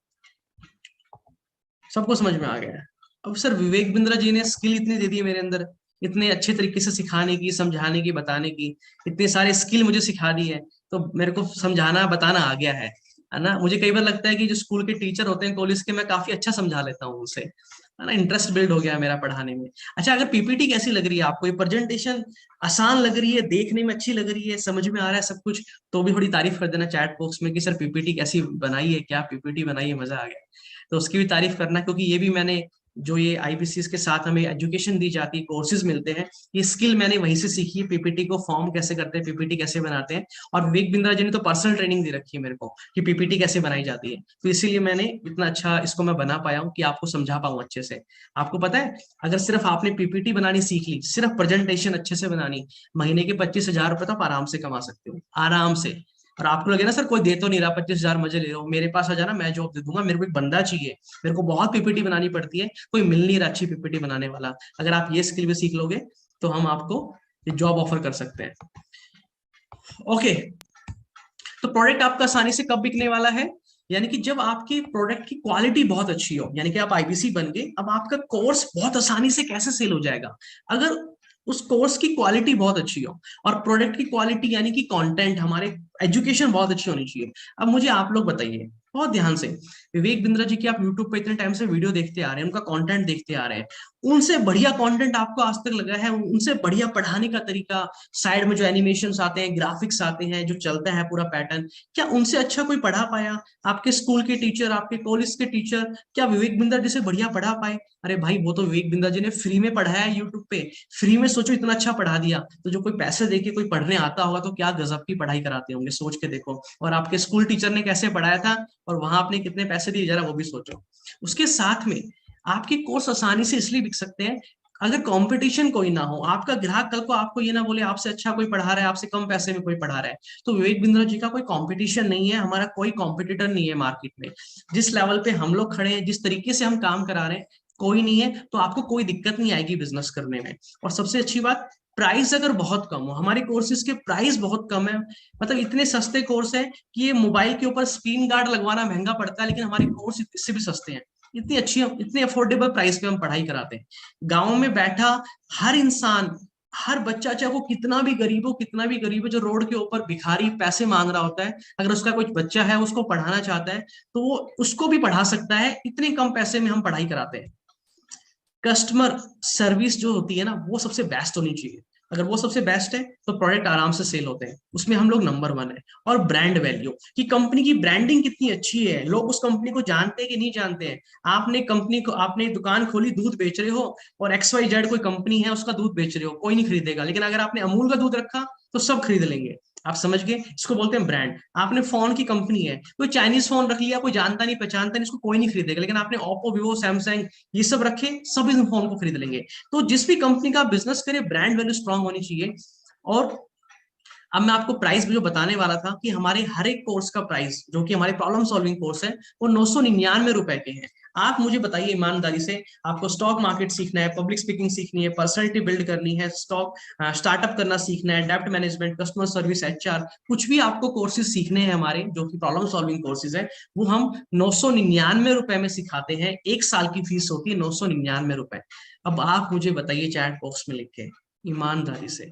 सबको समझ में आ गया है। अब सर विवेक बिंद्रा जी ने स्किल इतनी दे दी है मेरे अंदर, इतने अच्छे तरीके से सिखाने की, समझाने की, बताने की, इतने सारे स्किल मुझे सिखा दी है, तो मेरे को समझाना बताना आ गया है ना? मुझे कई बार लगता है कि जो स्कूल के टीचर होते हैं कॉलेज के, मैं काफी अच्छा समझा लेता हूँ उनसे, है ना? इंटरेस्ट बिल्ड हो गया मेरा पढ़ाने में। अच्छा, अगर पीपीटी कैसी लग रही है आपको, ये प्रेजेंटेशन आसान लग रही है, देखने में अच्छी लग रही है, समझ में आ रहा है सब कुछ, तो भी थोड़ी तारीफ कर देना चैट बॉक्स में कि सर पीपीटी कैसी बनाई है, क्या पीपीटी बनाई है, मजा आ गया। तो उसकी भी तारीफ करना, क्योंकि ये भी मैंने जो ये आईबीसीएस के साथ हमें एजुकेशन दी जाती है, कोर्सेज मिलते हैं, ये स्किल मैंने वहीं से सीखी है। पीपीटी को फॉर्म कैसे करते हैं, पीपीटी कैसे बनाते हैं। और विवेक बिंद्रा जी ने तो पर्सनल ट्रेनिंग दे रखी है मेरे को कि पीपीटी कैसे बनाई जाती है, तो इसीलिए मैंने इतना अच्छा इसको मैं बना पाया हूँ कि आपको समझा पाऊँ अच्छे से। आपको पता है, अगर सिर्फ आपने पीपीटी बनानी सीख ली, सिर्फ प्रेजेंटेशन अच्छे से बनानी, महीने के 25,000 रुपए तो आप आराम से कमा सकते हो, आराम से। और आपको लगे ना सर कोई दे तो नहीं रहा, 25,000 मजे ले रहे हो, मेरे पास आ जाना, मैं जॉब दे दूंगा, मेरे को एक बंदा चाहिए, मेरे को बहुत पीपीटी बनानी पड़ती है, कोई मिल नहीं रहा अच्छी पीपीटी बनाने वाला, अगर आप ये स्किल भी सीख लोगे तो हम आपको ये जॉब ऑफर कर सकते हैं। ओके, तो प्रोडक्ट आपका आसानी से कब बिकने वाला है, यानी कि जब आपकी प्रोडक्ट की क्वालिटी बहुत अच्छी हो, यानी कि आप आईबीसी बन गए, अब आपका कोर्स बहुत आसानी से कैसे सेल हो जाएगा, अगर उस कोर्स की क्वालिटी बहुत अच्छी हो, और प्रोडक्ट की क्वालिटी यानी कि कंटेंट, हमारे एजुकेशन बहुत अच्छी होनी चाहिए। अब मुझे आप लोग बताइए बहुत ध्यान से, विवेक बिंद्रा जी की आप यूट्यूब पे इतने टाइम से वीडियो देखते आ रहे हैं, उनका कंटेंट देखते आ रहे हैं, उनसे बढ़िया कंटेंट आपको आज तक लगा है, उनसे बढ़िया पढ़ाने का तरीका, साइड में जो एनिमेशंस आते हैं, ग्राफिक्स आते हैं, जो चलता है पूरा पैटर्न, क्या उनसे अच्छा कोई पढ़ा पाया? आपके स्कूल के टीचर, आपके कॉलेज के टीचर, क्या विवेक बिंद्रा जी से बढ़िया पढ़ा पाए? अरे भाई, वो तो विवेक बिंद्रा जी ने फ्री में पढ़ाया है यूट्यूब पे, फ्री में, सोचो इतना अच्छा पढ़ा दिया, तो जो कोई पैसे देके कोई पढ़ने आता होगा तो क्या गजब की पढ़ाई कराते होंगे, सोच के देखो। और आपके स्कूल टीचर ने कैसे पढ़ाया था, और वहां आपने कितने पैसे दिए, जरा वो भी सोचो। उसके साथ में आपके कोर्स आसानी से इसलिए बिक सकते हैं, अगर कंपटीशन कोई ना हो, आपका ग्राहक कल को आपको ये ना बोले आपसे अच्छा कोई पढ़ा रहा है, आपसे कम पैसे में कोई पढ़ा रहा है, तो विवेक बिंद्रा जी का कोई कंपटीशन नहीं है, हमारा कोई कॉम्पिटिटर नहीं है मार्केट में। जिस लेवल पे हम लोग खड़े हैं, जिस तरीके से हम काम करा रहे हैं, कोई नहीं है, तो आपको कोई दिक्कत नहीं आएगी बिजनेस करने में। और सबसे अच्छी बात, प्राइस अगर बहुत कम हो, हमारे कोर्सेज के प्राइस बहुत कम है, मतलब इतने सस्ते कोर्स है कि ये मोबाइल के ऊपर स्क्रीन गार्ड लगवाना महंगा पड़ता है, लेकिन हमारे कोर्स इससे भी सस्ते हैं। इतनी अच्छी, इतने अफोर्डेबल प्राइस पे हम पढ़ाई कराते हैं। गांव में बैठा हर इंसान, हर बच्चा, चाहे वो कितना भी गरीब हो, कितना भी गरीब है, जो रोड के ऊपर भिखारी पैसे मांग रहा होता है, अगर उसका कोई बच्चा है उसको पढ़ाना चाहता है, तो वो उसको भी पढ़ा सकता है, इतने कम पैसे में हम पढ़ाई कराते हैं। कस्टमर सर्विस जो होती है ना, वो सबसे बेस्ट होनी चाहिए, अगर वो सबसे बेस्ट है तो प्रोडक्ट आराम से सेल होते हैं, उसमें हम लोग नंबर 1 है। और ब्रांड वैल्यू, कि कंपनी की ब्रांडिंग कितनी अच्छी है, लोग उस कंपनी को जानते हैं कि नहीं जानते हैं। आपने कंपनी को, आपने दुकान खोली, दूध बेच रहे हो, और XYZ कोई कंपनी है, उसका दूध बेच रहे हो, कोई नहीं खरीदेगा, लेकिन अगर आपने अमूल का दूध रखा तो सब खरीद लेंगे। आप समझ गए, इसको बोलते हैं ब्रांड। आपने फोन की कंपनी है, कोई चाइनीज फोन रख लिया, कोई जानता नहीं पहचानता नहीं, इसको कोई नहीं खरीदेगा, लेकिन आपने ओप्पो, विवो, सैमसंग ये सब रखे, सब इस फोन को खरीद लेंगे। तो जिस भी कंपनी का बिजनेस करे, ब्रांड वैल्यू स्ट्रांग होनी चाहिए। और अब मैं आपको प्राइस जो बताने वाला था, कि हमारे हर एक कोर्स का प्राइस, जो कि हमारे प्रॉब्लम सॉल्विंग कोर्स है, वो 999 रुपए के हैं। आप मुझे बताइए ईमानदारी से, आपको स्टॉक मार्केट सीखना है, पब्लिक स्पीकिंग सीखनी है, पर्सनैलिटी बिल्ड करनी है, स्टॉक स्टार्टअप करना सीखना है, डेप्ट मैनेजमेंट, कस्टमर सर्विस, HR, कुछ भी आपको कोर्सेज सीखने हैं हमारे, जो कि प्रॉब्लम सॉल्विंग कोर्सेज है, वो हम 999 रुपए में सिखाते हैं। एक साल की फीस होती है 999 रुपए। अब आप मुझे बताइए चैट बॉक्स में लिख के, ईमानदारी से,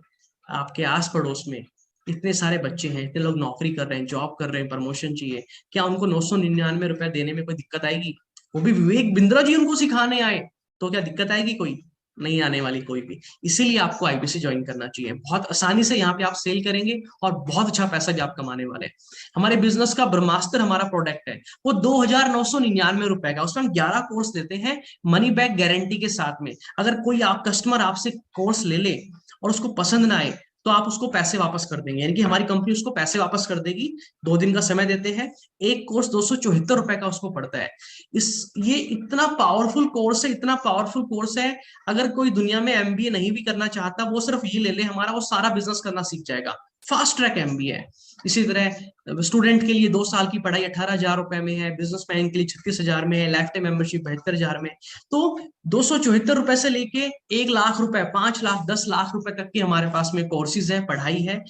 आपके आस पड़ोस में इतने सारे बच्चे हैं, इतने लोग नौकरी कर रहे हैं, जॉब कर रहे हैं, प्रमोशन चाहिए, क्या उनको 999 रुपए देने में कोई दिक्कत आएगी? वो भी विवेक बिंद्रा जी उनको सिखाने आए, तो क्या दिक्कत आएगी? कोई नहीं आने वाली, कोई भी। इसीलिए आपको आईबीसी ज्वाइन करना चाहिए, बहुत आसानी से यहाँ पे आप सेल करेंगे, और बहुत अच्छा पैसा भी आप कमाने वाले हैं। हमारे बिजनेस का ब्रह्मास्त्र हमारा प्रोडक्ट है, वो 2,999 रुपए का, उसमें हम 11 कोर्स देते हैं मनी बैक गारंटी के साथ में। अगर कोई आप कस्टमर आपसे कोर्स ले ले और उसको पसंद ना आए, तो आप उसको पैसे वापस कर देंगे, यानी कि हमारी कंपनी उसको पैसे वापस कर देगी। 2 दिन का समय देते हैं, एक कोर्स 274 रुपए का उसको पड़ता है। ये इतना पावरफुल कोर्स है, इतना पावरफुल कोर्स है, अगर कोई दुनिया में MBA नहीं भी करना चाहता, वो सिर्फ ये ले ले हमारा, वो सारा बिजनेस करना सीख जाएगा। फास्ट ट्रैक MBA है। इसी तरह स्टूडेंट के लिए 2 साल की पढ़ाई 18,000 रुपए में है, बिजनेसमैन के लिए 36,000 में है, लाइफ टाइम मेंबरशिप 72,000 में। तो 274 रुपए से लेके 1 लाख रुपए, 5 लाख, 10 लाख रुपए तक की हमारे पास में कोर्सेज है, पढ़ाई है।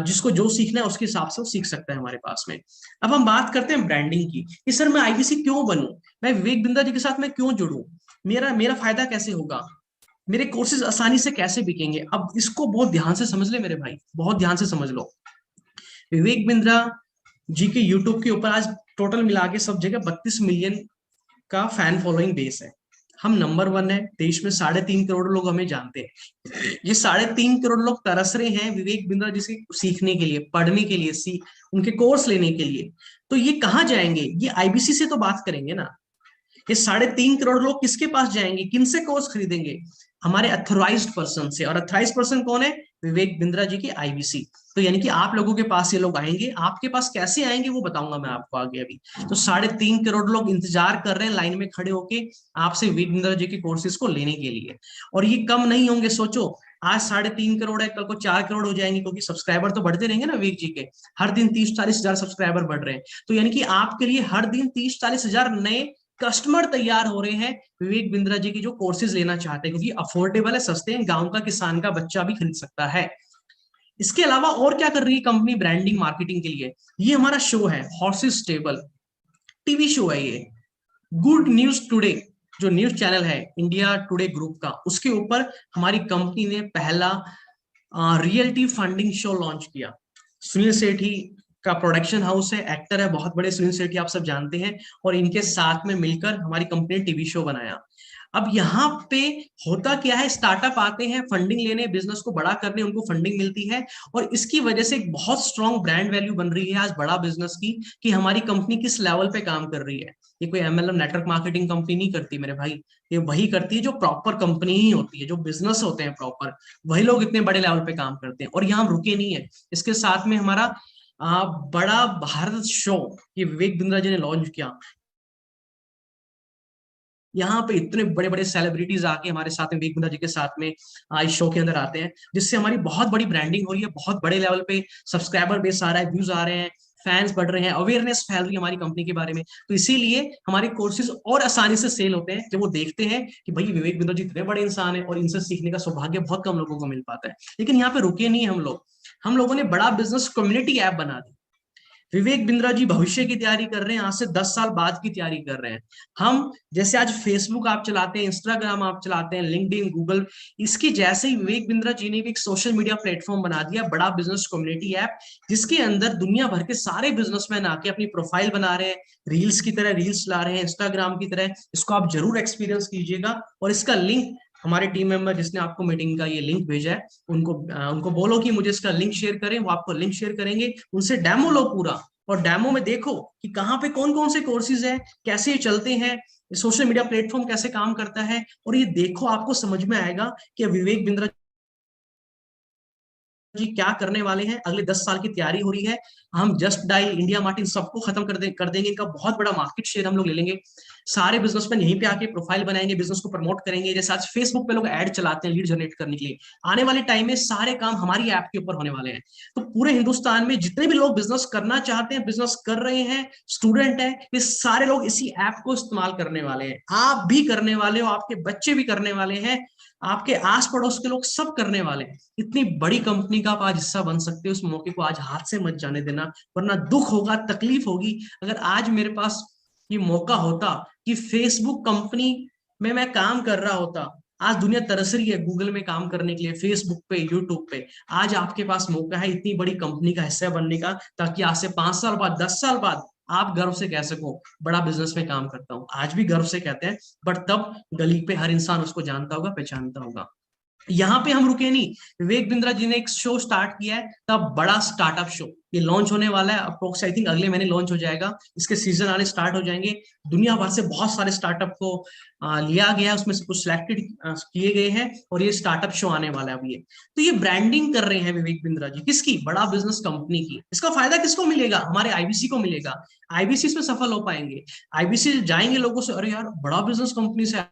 जिसको जो सीखना है उसके हिसाब से वो सीख सकता है हमारे पास में। अब हम बात करते हैं ब्रांडिंग की, कि सर मैं आईबीसी क्यों बनूं, मैं विवेक बिंद्रा जी के साथ मैं क्यों जुड़ूं, मेरा मेरा फायदा कैसे होगा, मेरे कोर्सेज आसानी से कैसे बिकेंगे। अब इसको बहुत ध्यान से समझ ले मेरे भाई, बहुत ध्यान से समझ लो। विवेक बिंद्रा जी के यूट्यूब के ऊपर आज टोटल मिला के सब जगह 32 मिलियन का फैन फॉलोइंग बेस है। हम नंबर 1 है देश में, 3.5 करोड़ लोग हमें जानते हैं। ये 3.5 करोड़ लोग तरस रहे हैं विवेक बिंद्रा जी से सीखने के लिए, पढ़ने के लिए, उनके कोर्स लेने के लिए। तो ये कहाँ जाएंगे? ये आईबीसी से तो बात करेंगे ना। ये 3.5 करोड़ लोग किसके पास जाएंगे, किनसे कोर्स खरीदेंगे? हमारे अथोराइज्ड पर्सन से। और अथोराइज्ड पर्सन कौन है? विवेक बिंद्रा जी की आईबीसी। तो यानी कि आप लोगों के पास ये लोग आएंगे। आपके पास कैसे आएंगे वो बताऊंगा मैं आपको आगे अभी। तो 3.5 करोड़ लोग इंतजार कर रहे हैं लाइन में खड़े होके आपसे विवेक बिंद्रा जी के कोर्सेज को लेने के लिए। और ये कम नहीं होंगे, सोचो आज 3.5 करोड़ है, कल को 4 करोड़ हो जाएंगे, क्योंकि सब्सक्राइबर तो बढ़ते रहेंगे ना विवेक जी के। हर दिन 30-40 हजार सब्सक्राइबर बढ़ रहे हैं। तो यानी कि आपके लिए हर दिन 30-40 हजार नए कस्टमर तैयार हो रहे हैं विवेक बिंद्रा जी की जो कोर्सेज लेना चाहते हैं, क्योंकि अफोर्डेबल है, सस्ते हैं, गांव का किसान का बच्चा भी खरीद सकता है। इसके अलावा और क्या कर रही है कंपनी ब्रांडिंग मार्केटिंग के लिए? ये हमारा शो है हॉर्सेस स्टेबल, टीवी शो है ये। गुड न्यूज टुडे जो न्यूज चैनल है इंडिया टुडे ग्रुप का, उसके ऊपर हमारी कंपनी ने पहला रियलिटी फंडिंग शो लॉन्च किया। सुनील सेठी का प्रोडक्शन हाउस है, एक्टर है बहुत बड़े सुनील सेठी, आप सब जानते हैं। और इनके साथ में मिलकर हमारी कंपनी ने टीवी शो बनाया। अब यहाँ पे होता क्या है, स्टार्टअप आते हैं फंडिंग लेने, बिजनेस को बड़ा करने, उनको फंडिंग मिलती है। और इसकी वजह से एक बहुत स्ट्रॉन्ग ब्रांड वैल्यू बन रही है आज बड़ा बिजनेस की, कि हमारी कंपनी किस लेवल पे काम कर रही है। ये कोई एमएलएम नेटवर्क मार्केटिंग कंपनी नहीं करती मेरे भाई, ये वही करती है जो प्रॉपर कंपनी ही होती है, जो बिजनेस होते हैं प्रॉपर, वही लोग इतने बड़े लेवल पे काम करते हैं। और यहाँ हम रुके नहीं है, इसके साथ में हमारा बड़ा भारत शो ये विवेक बिंद्रा जी ने लॉन्च किया। यहाँ पे इतने बड़े बड़े सेलिब्रिटीज आके हमारे साथ में विवेक बिंद्रा जी के साथ में इस शो के अंदर आते हैं, जिससे हमारी बहुत बड़ी ब्रांडिंग हो रही है, बहुत बड़े लेवल पे सब्सक्राइबर बेस आ रहा है, व्यूज आ रहे हैं, फैंस बढ़ रहे हैं, अवेयरनेस फैल रही है हमारी कंपनी के बारे में। तो इसीलिए हमारे कोर्सेज और आसानी से सेल होते हैं जब वो देखते हैं कि भाई विवेक बिंद्रा जी इतने बड़े इंसान है, और इनसे सीखने का सौभाग्य बहुत कम लोगों को मिल पाता है। लेकिन यहाँ पे रुके नहीं हम लोग, हम लोगों ने बड़ा बिजनेस कम्युनिटी ऐप बना दी। विवेक बिंद्रा जी भविष्य की तैयारी कर रहे हैं, आज से 10 साल बाद की तैयारी कर रहे हैं। हम जैसे आज फेसबुक आप चलाते हैं, इंस्टाग्राम आप चलाते हैं, लिंक्डइन, गूगल, इसकी जैसे ही विवेक बिंद्रा जी ने भी एक सोशल मीडिया प्लेटफॉर्म बना दिया, बड़ा बिजनेस कम्युनिटी ऐप, जिसके अंदर दुनिया भर के सारे बिजनेसमैन आके अपनी प्रोफाइल बना रहे हैं, रील्स की तरह रील्स ला रहे हैं, इंस्टाग्राम की तरह। इसको आप जरूर एक्सपीरियंस कीजिएगा। और इसका लिंक हमारे टीम मेंबर जिसने आपको मीटिंग का ये लिंक भेजा है, उनको बोलो कि मुझे इसका लिंक शेयर करें, वो आपको लिंक शेयर करेंगे। उनसे डेमो लो पूरा, और डेमो में देखो कि कहाँ पे कौन कौन से कोर्सेज है, कैसे ये चलते हैं, सोशल मीडिया प्लेटफॉर्म कैसे काम करता है। और ये देखो, आपको समझ में आएगा कि विवेक बिंद्रा जी क्या करने वाले हैं। अगले 10 साल की तैयारी हो रही है। हम जस्ट डायल, इंडिया मार्ट, इन सबको खत्म कर देंगे। इनका बहुत बड़ा मार्केट शेयर हम लोग ले लेंगे। सारे बिजनेसमैन यहीं पे आके प्रोफाइल बनाएंगे, बिजनेस को प्रमोट करेंगे। जैसे आज फेसबुक पे लोग ऐड चलाते हैं लीड जनरेट करने के लिए, आने वाले टाइम में सारे काम हमारी ऐप के ऊपर होने वाले हैं। तो पूरे हिंदुस्तान में जितने भी लोग बिजनेस करना चाहते हैं, बिजनेस कर रहे हैं, स्टूडेंट है, ये सारे लोग इसी ऐप को इस्तेमाल करने वाले हैं। आप भी करने वाले हो, आपके बच्चे भी करने वाले हैं, आपके आस पड़ोस के लोग सब करने वाले हैं। इतनी बड़ी कंपनी का आप आज हिस्सा बन सकते हो, उस मौके को आज हाथ से मत जाने देना, वरना दुख होगा, तकलीफ होगी। अगर आज मेरे पास ये मौका होता कि फेसबुक कंपनी में मैं काम कर रहा होता, आज दुनिया तरस रही है गूगल में काम करने के लिए, फेसबुक पे, यूट्यूब पे, आज आपके पास मौका है इतनी बड़ी कंपनी का हिस्सा बनने का, ताकि आज से 5 साल बाद, 10 साल बाद आप गर्व से कह सको बड़ा बिजनेस में काम करता हूं। आज भी गर्व से कहते हैं, बट तब गली पे हर इंसान उसको जानता होगा, पहचानता होगा। यहाँ पे हम रुके नहीं, विवेक बिंद्रा जी ने एक शो स्टार्ट किया है, तब बड़ा स्टार्टअप शो ये लॉन्च होने वाला है। अप्रोक्स आई थिंक अगले महीने लॉन्च हो जाएगा, इसके सीजन आने स्टार्ट हो जाएंगे। दुनिया भर से बहुत सारे स्टार्टअप को लिया गया है, उसमें से कुछ सिलेक्टेड किए गए हैं, और ये स्टार्टअप शो आने वाला है अभी। तो ये ब्रांडिंग कर रहे हैं विवेक बिंद्रा जी, किसकी? बड़ा बिजनेस कंपनी की। इसका फायदा किसको मिलेगा? हमारे आईबीसी को मिलेगा। आईबीसी इसमें सफल हो पाएंगे। आईबीसी जाएंगे लोगों से, अरे यार बड़ा बिजनेस कंपनी से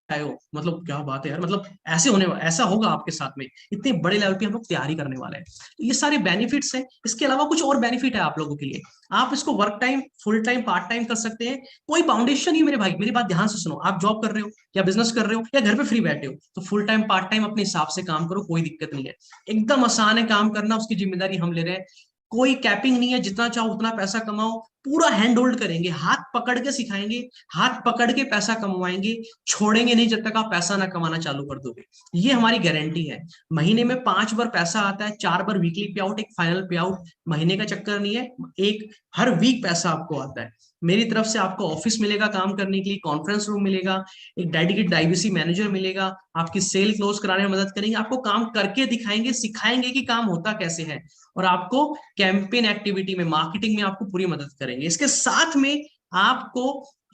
आए हो, मतलब क्या बात है यार, मतलब ऐसा होगा आपके साथ में, इतने बड़े लेवल पे हम लोग तैयारी करने वाले हैं। तो ये सारे बेनिफिट्स हैं। इसके अलावा कुछ और बेनिफिट है आप लोगों के लिए। आप इसको work time, full time, part time कर सकते हैं, कोई फाउंडेशन नहीं मेरे भाई। मेरी बात ध्यान से सुनो, आप जॉब कर रहे हो या बिजनेस कर रहे हो या घर पे फ्री बैठे हो, तो फुल टाइम, पार्ट टाइम अपने हिसाब से काम करो, कोई दिक्कत नहीं है। एकदम आसान है काम करना, उसकी जिम्मेदारी हम ले रहे हैं। कोई कैपिंग नहीं है, जितना चाहो उतना पैसा कमाओ, पूरा हैंड होल्ड करेंगे, हाथ पकड़ के सिखाएंगे, हाथ पकड़ के पैसा कमवाएंगे, छोड़ेंगे नहीं जब तक आप पैसा ना कमाना चालू कर दोगे। ये हमारी गारंटी है। महीने में 5 बार पैसा आता है, 4 बार वीकली पे आउट, एक फाइनल पे आउट। महीने का चक्कर नहीं है, एक हर वीक पैसा आपको आता है। मेरी तरफ से आपको ऑफिस मिलेगा काम करने के लिए, कॉन्फ्रेंस रूम मिलेगा, एक डेडिकेटेड आईबीसी मैनेजर मिलेगा, आपकी सेल क्लोज कराने में मदद करेंगे, आपको काम करके दिखाएंगे, सिखाएंगे कि काम होता कैसे है, और आपको कैंपेन एक्टिविटी में, मार्केटिंग में आपको पूरी मदद करेंगे। इसके साथ में आपको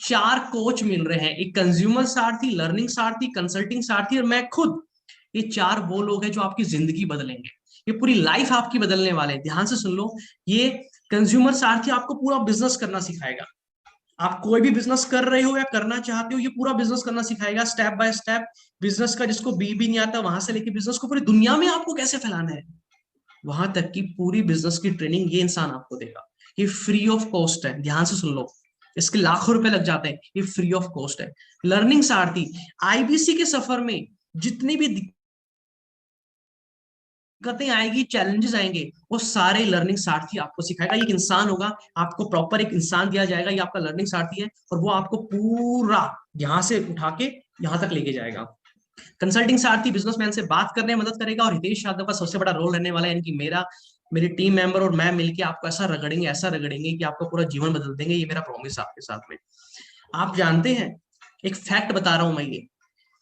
4 कोच मिल रहे हैं, एक कंज्यूमर सारथी, लर्निंग सारथी, कंसल्टिंग सारथी और मैं खुद। ये 4 वो लोग हैं जो आपकी जिंदगी बदलेंगे, ये पूरी लाइफ आपकी बदलने वाले हैं। ध्यान से सुन लो। ये कंज्यूमर सारथी आपको पूरा बिजनेस करना सिखाएगा। आप कोई भी बिजनेस कर रहे हो या करना चाहते हो, ये पूरा बिजनेस करना सिखाएगा स्टेप बाय स्टेप। बिजनेस का जिसको बी भी नहीं आता, वहां से लेके बिजनेस को पूरी दुनिया में आपको कैसे फैलाना है, वहां तक की पूरी बिजनेस की ट्रेनिंग ये इंसान आपको देगा। ये फ्री ऑफ कॉस्ट है, ध्यान से सुन लो। इसके लाखों रुपए लग जाते हैं, ये फ्री ऑफ कॉस्ट है। लर्निंग सारथी, आईबीसी के सफर में जितनी भी दिक्कतें आएगी, चैलेंजेस आएंगे, वो सारे लर्निंग सारथी आपको सिखाएगा। एक इंसान होगा, आपको प्रॉपर एक इंसान दिया जाएगा, ये आपका लर्निंग सारथी है, और वो आपको पूरा यहां से उठा के यहां तक लेके जाएगा। कंसल्टिंग सारथी बिजनेसमैन से बात करने में मदद करेगा, और हितेश यादव का सबसे बड़ा रोल रहने वाला है, यानी कि मेरी टीम मेंबर और मैं मिलके आपको ऐसा रगड़ेंगे कि आपका पूरा जीवन बदल देंगे। ये मेरा प्रॉमिस आपके साथ में। आप जानते हैं, एक फैक्ट बता रहा हूं मैं, ये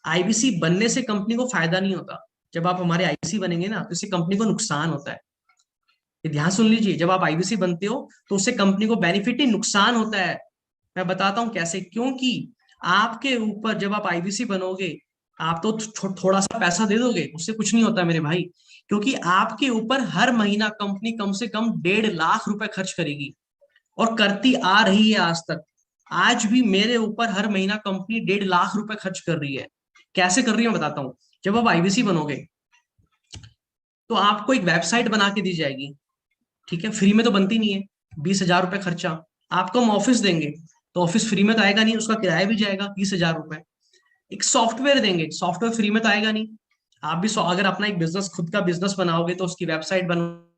आईबीसी बनने से कंपनी को फायदा नहीं होता। जब आप हमारे आईबीसी बनेंगे ना, तो इससे कंपनी को नुकसान होता है। ये ध्यान सुन लीजिए, जब आप आईबीसी बनते हो तो उससे कंपनी को बेनिफिट ही नुकसान होता है। मैं बताता हूं कैसे। क्योंकि आपके ऊपर जब आप आईबीसी बनोगे, आप तो थोड़ा सा पैसा दे दोगे, उससे कुछ नहीं होता मेरे भाई। क्योंकि आपके ऊपर हर महीना कंपनी कम से कम 1.5 लाख रुपए खर्च करेगी, और करती आ रही है आज तक। आज भी मेरे ऊपर हर महीना कंपनी 1.5 लाख रुपए खर्च कर रही है। कैसे कर रही है मैं बताता हूँ। जब आप आईबीसी बनोगे तो आपको एक वेबसाइट बना के दी जाएगी, ठीक है, फ्री में तो बनती नहीं है, 20,000 रुपए खर्चा। आपको हम ऑफिस देंगे, तो ऑफिस फ्री में तो आएगा नहीं, उसका किराया भी जाएगा 20,000 रुपए। एक सॉफ्टवेयर देंगे, सॉफ्टवेयर फ्री में तो आएगा नहीं। आप भी अगर अपना एक बिजनेस, खुद का बिजनेस बनाओगे, तो उसकी वेबसाइट बनवाओगे,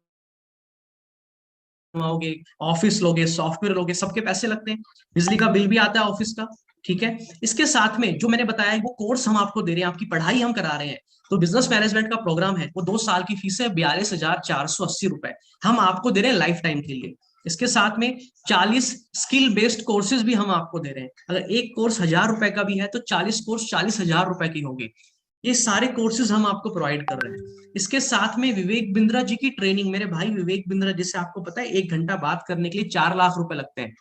ऑफिस लोगे, सॉफ्टवेयर लोगे, सबके पैसे लगते हैं। बिजली का बिल भी आता है ऑफिस का, ठीक है। इसके साथ में जो मैंने बताया है, वो कोर्स हम आपको दे रहे हैं, आपकी पढ़ाई हम करा रहे हैं। तो बिजनेस मैनेजमेंट का प्रोग्राम है, वो 2 साल की फीस है 42,480 रुपए, हम आपको दे रहे हैं लाइफ टाइम के लिए। इसके साथ में 40 स्किल बेस्ड कोर्सेज भी हम आपको दे रहे हैं। अगर एक कोर्स 1,000 रुपए का भी है, तो 40 कोर्स 40,000 रुपए की होंगे। ये सारे कोर्सेज हम आपको प्रोवाइड कर रहे हैं। इसके साथ में विवेक बिंद्रा जी की ट्रेनिंग, मेरे भाई विवेक बिंद्रा, जिससे आपको पता है 1 घंटा बात करने के लिए 4 लाख रुपए लगते हैं।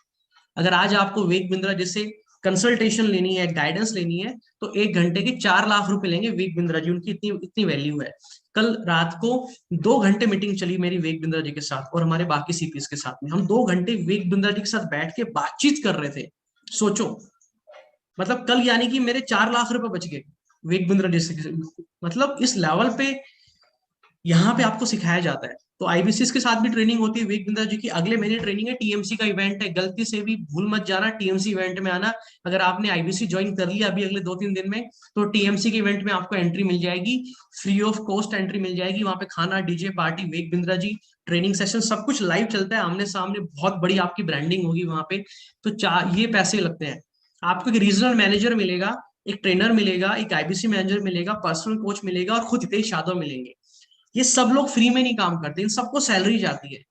अगर आज आपको विवेक बिंद्रा जैसे कंसल्टेशन लेनी है, गाइडेंस लेनी है, तो 1 घंटे के 4 लाख रुपए लेंगे विवेक बिंद्रा जी, उनकी इतनी इतनी वैल्यू है। कल रात को 2 घंटे मीटिंग चली मेरी विवेक बिंद्रा जी के साथ और हमारे बाकी सीपीएस के साथ में। हम 2 घंटे विवेक बिंद्रा जी के साथ बैठ के बातचीत कर रहे थे। सोचो, मतलब कल यानी कि मेरे 4 लाख रुपए बच गए विवेक बिंद्रा जी से। मतलब इस लेवल पे यहाँ पे आपको सिखाया जाता है। तो आईबीसीएस के साथ भी ट्रेनिंग होती है विवेक बिंद्रा जी की। अगले महीने ट्रेनिंग है, टीएमसी का इवेंट है, गलती से भी भूल मत जाना टीएमसी इवेंट में आना। अगर आपने आईबीसी ज्वाइन कर लिया अभी अगले 2-3 दिन में, तो टीएमसी के इवेंट में आपको एंट्री मिल जाएगी, फ्री ऑफ कॉस्ट एंट्री मिल जाएगी। वहां पे खाना, DJ party, Vivek Bindra ji, training session, सब कुछ लाइव चलता है, आमने सामने, बहुत बड़ी आपकी ब्रांडिंग होगी वहां पे। तो ये पैसे लगते हैं। आपको एक रीजनल मैनेजर मिलेगा, एक ट्रेनर मिलेगा, एक आईबीसी मैनेजर मिलेगा, पर्सनल कोच मिलेगा, और खुद हितेश यादव मिलेंगे। ये सब लोग फ्री में नहीं काम करते, इन सबको सैलरी जाती है।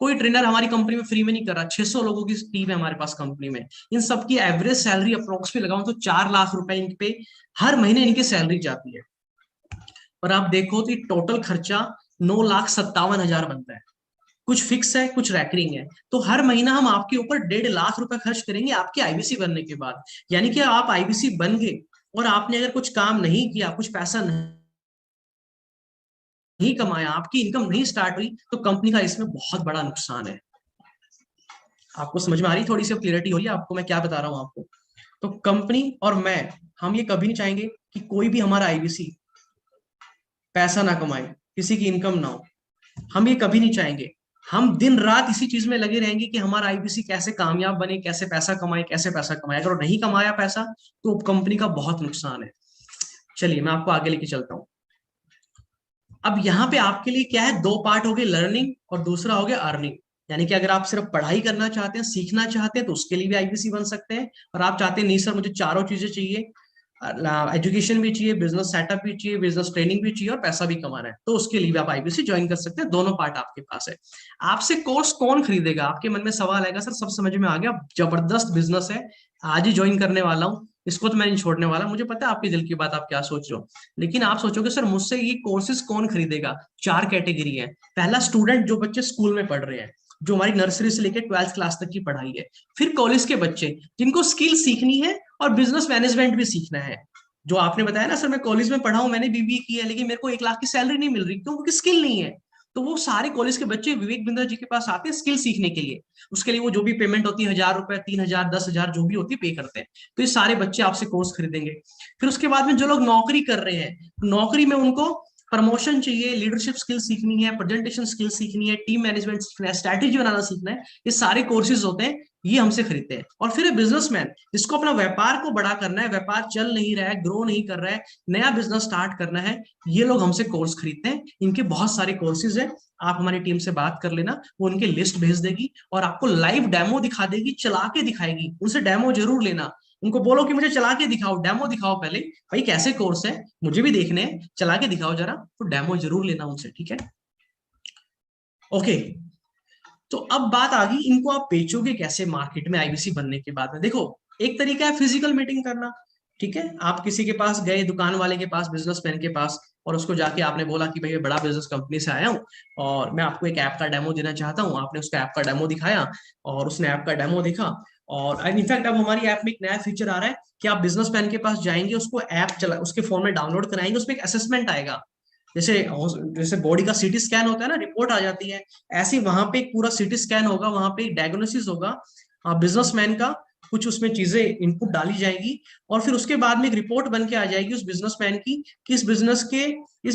कोई ट्रेनर हमारी कंपनी में फ्री में नहीं कर रहा। 600 लोगों की टीम है हमारे पास कंपनी में। इन सबकी एवरेज सैलरी अप्रोक्स पे लगाऊं तो 4 लाख रुपए इन पे हर महीने इनकी सैलरी जाती है। और आप देखो तो टोटल खर्चा 9,57,000 बनता है। कुछ फिक्स है, कुछ रैकरिंग है। तो हर महीना हम आपके ऊपर 1.5 लाख रुपए खर्च करेंगे आपके आईबीसी बनने के बाद। यानी कि आप आईबीसी बन गए और आपने अगर कुछ काम नहीं किया, कुछ पैसा नहीं कमाया, आपकी इनकम नहीं स्टार्ट हुई, तो कंपनी का इसमें बहुत बड़ा नुकसान है। आपको समझ में आ रही, थोड़ी सी क्लियरिटी हो रही है आपको मैं क्या बता रहा हूं आपको। तो कंपनी और मैं, हम ये कभी नहीं चाहेंगे कि कोई भी हमारा आईबीसी पैसा ना कमाए, किसी की इनकम ना हो। हम ये कभी नहीं चाहेंगे। हम दिन रात इसी चीज में लगे रहेंगे कि हमारा आईबीसी कैसे कामयाब बने, कैसे पैसा कमाए, कैसे पैसा कमाए। अगर वो नहीं कमाया पैसा, तो कंपनी का बहुत नुकसान है। चलिए मैं आपको आगे लेके चलता हूँ। अब यहाँ पे आपके लिए क्या है, 2 पार्ट हो गए, लर्निंग और दूसरा हो गया अर्निंग। यानी कि अगर आप सिर्फ पढ़ाई करना चाहते हैं, सीखना चाहते हैं, तो उसके लिए भी आईबीसी बन सकते हैं। और आप चाहते हैं नहीं सर मुझे चारों चीजें चाहिए, एजुकेशन भी चाहिए, बिजनेस सेटअप भी चाहिए, बिजनेस ट्रेनिंग भी चाहिए और पैसा भी कमाना है, तो उसके लिए भी आप आईबीसी ज्वाइन कर सकते हैं। दोनों पार्ट आपके पास है। आपसे कोर्स कौन खरीदेगा, आपके मन में सवाल आएगा। सर सब समझ में आ गया, जबरदस्त बिजनेस है, आज ही ज्वाइन करने वाला हूँ, इसको तो मैं नहीं छोड़ने वाला। मुझे पता है आपके दिल की बात, आप क्या सोच रहे हो। लेकिन आप सोचोगे सर मुझसे ये कोर्सेज कौन खरीदेगा। 4 कैटेगरी है। पहला, स्टूडेंट, जो बच्चे स्कूल में पढ़ रहे हैं, जो हमारी नर्सरी से लेकर 12th क्लास तक की पढ़ाई है। फिर कॉलेज के बच्चे जिनको स्किल सीखनी है और बिजनेस मैनेजमेंट भी सीखना है। जो आपने बताया ना सर, मैं कॉलेज में पढ़ा हूं, मैंने बीबीए किया है, लेकिन मेरे को 1 लाख की सैलरी नहीं मिल रही, क्यों? क्योंकि स्किल नहीं है। तो वो सारे कॉलेज के बच्चे विवेक बिंद्रा जी के पास आते हैं स्किल सीखने के लिए। उसके लिए वो जो भी पेमेंट होती है, 1,000 रुपए, 3,000, 10,000 जो भी होती है, पे करते हैं। तो ये सारे बच्चे आपसे कोर्स खरीदेंगे। फिर उसके बाद में जो लोग नौकरी कर रहे हैं, नौकरी में उनको प्रमोशन चाहिए, लीडरशिप स्किल सीखनी है, प्रेजेंटेशन स्किल सीखनी है, टीम मैनेजमेंट सीखना है, स्ट्रैटेजी बनाना सीखना है, ये सारे कोर्सेज होते हैं, ये हमसे खरीदते हैं। और फिर बिजनेसमैन जिसको अपना व्यापार को बड़ा करना है, व्यापार चल नहीं रहा है, ग्रो नहीं कर रहा है, नया बिजनेस स्टार्ट करना है, ये लोग हमसे कोर्स खरीदते हैं। इनके बहुत सारे कोर्सेज हैं, आप हमारी टीम से बात कर लेना, वो उनकी लिस्ट भेज देगी और आपको लाइव डेमो दिखा देगी, चला के दिखाएगी। उनसे डेमो जरूर लेना, उनको बोलो कि मुझे चला के दिखाओ, डेमो दिखाओ पहले, भाई कैसे कोर्स है, मुझे भी देखने हैं, चला के दिखाओ जरा। तो डेमो जरूर लेना उनसे, ठीक है? ओके, तो अब बात आ गई, इनको आप बेचोगे कैसे मार्केट में आईबीसी बनने के बाद में? देखो, एक तरीका है फिजिकल मीटिंग करना, ठीक है? आप किसी के पास गए, दुकान वाले के पास, बिजनेसमैन के पास, और उसको जाके आपने बोला कि भाई मैं बड़ा बिजनेस कंपनी से आया हूँ और मैं आपको एक ऐप का डेमो देना चाहता हूँ। आपने उसका ऐप का डेमो दिखाया और उसने ऐप का डेमो देखा। और इनफैक्ट अब हमारी ऐप में एक नया फीचर आ रहा है कि आप बिजनेसमैन के पास जाएंगे, उसको ऐप चला, उसके फोन में डाउनलोड कराएंगे, उसमें एक असेसमेंट आएगा। जैसे जैसे बॉडी का सीटी स्कैन होता है ना, रिपोर्ट आ जाती है, ऐसे वहां पे एक पूरा सीटी स्कैन होगा, वहां पे एक डायग्नोसिस होगा बिजनेसमैन का, कुछ उसमें चीजें इनपुट डाली जाएगी और फिर उसके बाद में एक रिपोर्ट बन के आ जाएगी उस बिजनेसमैन की कि इस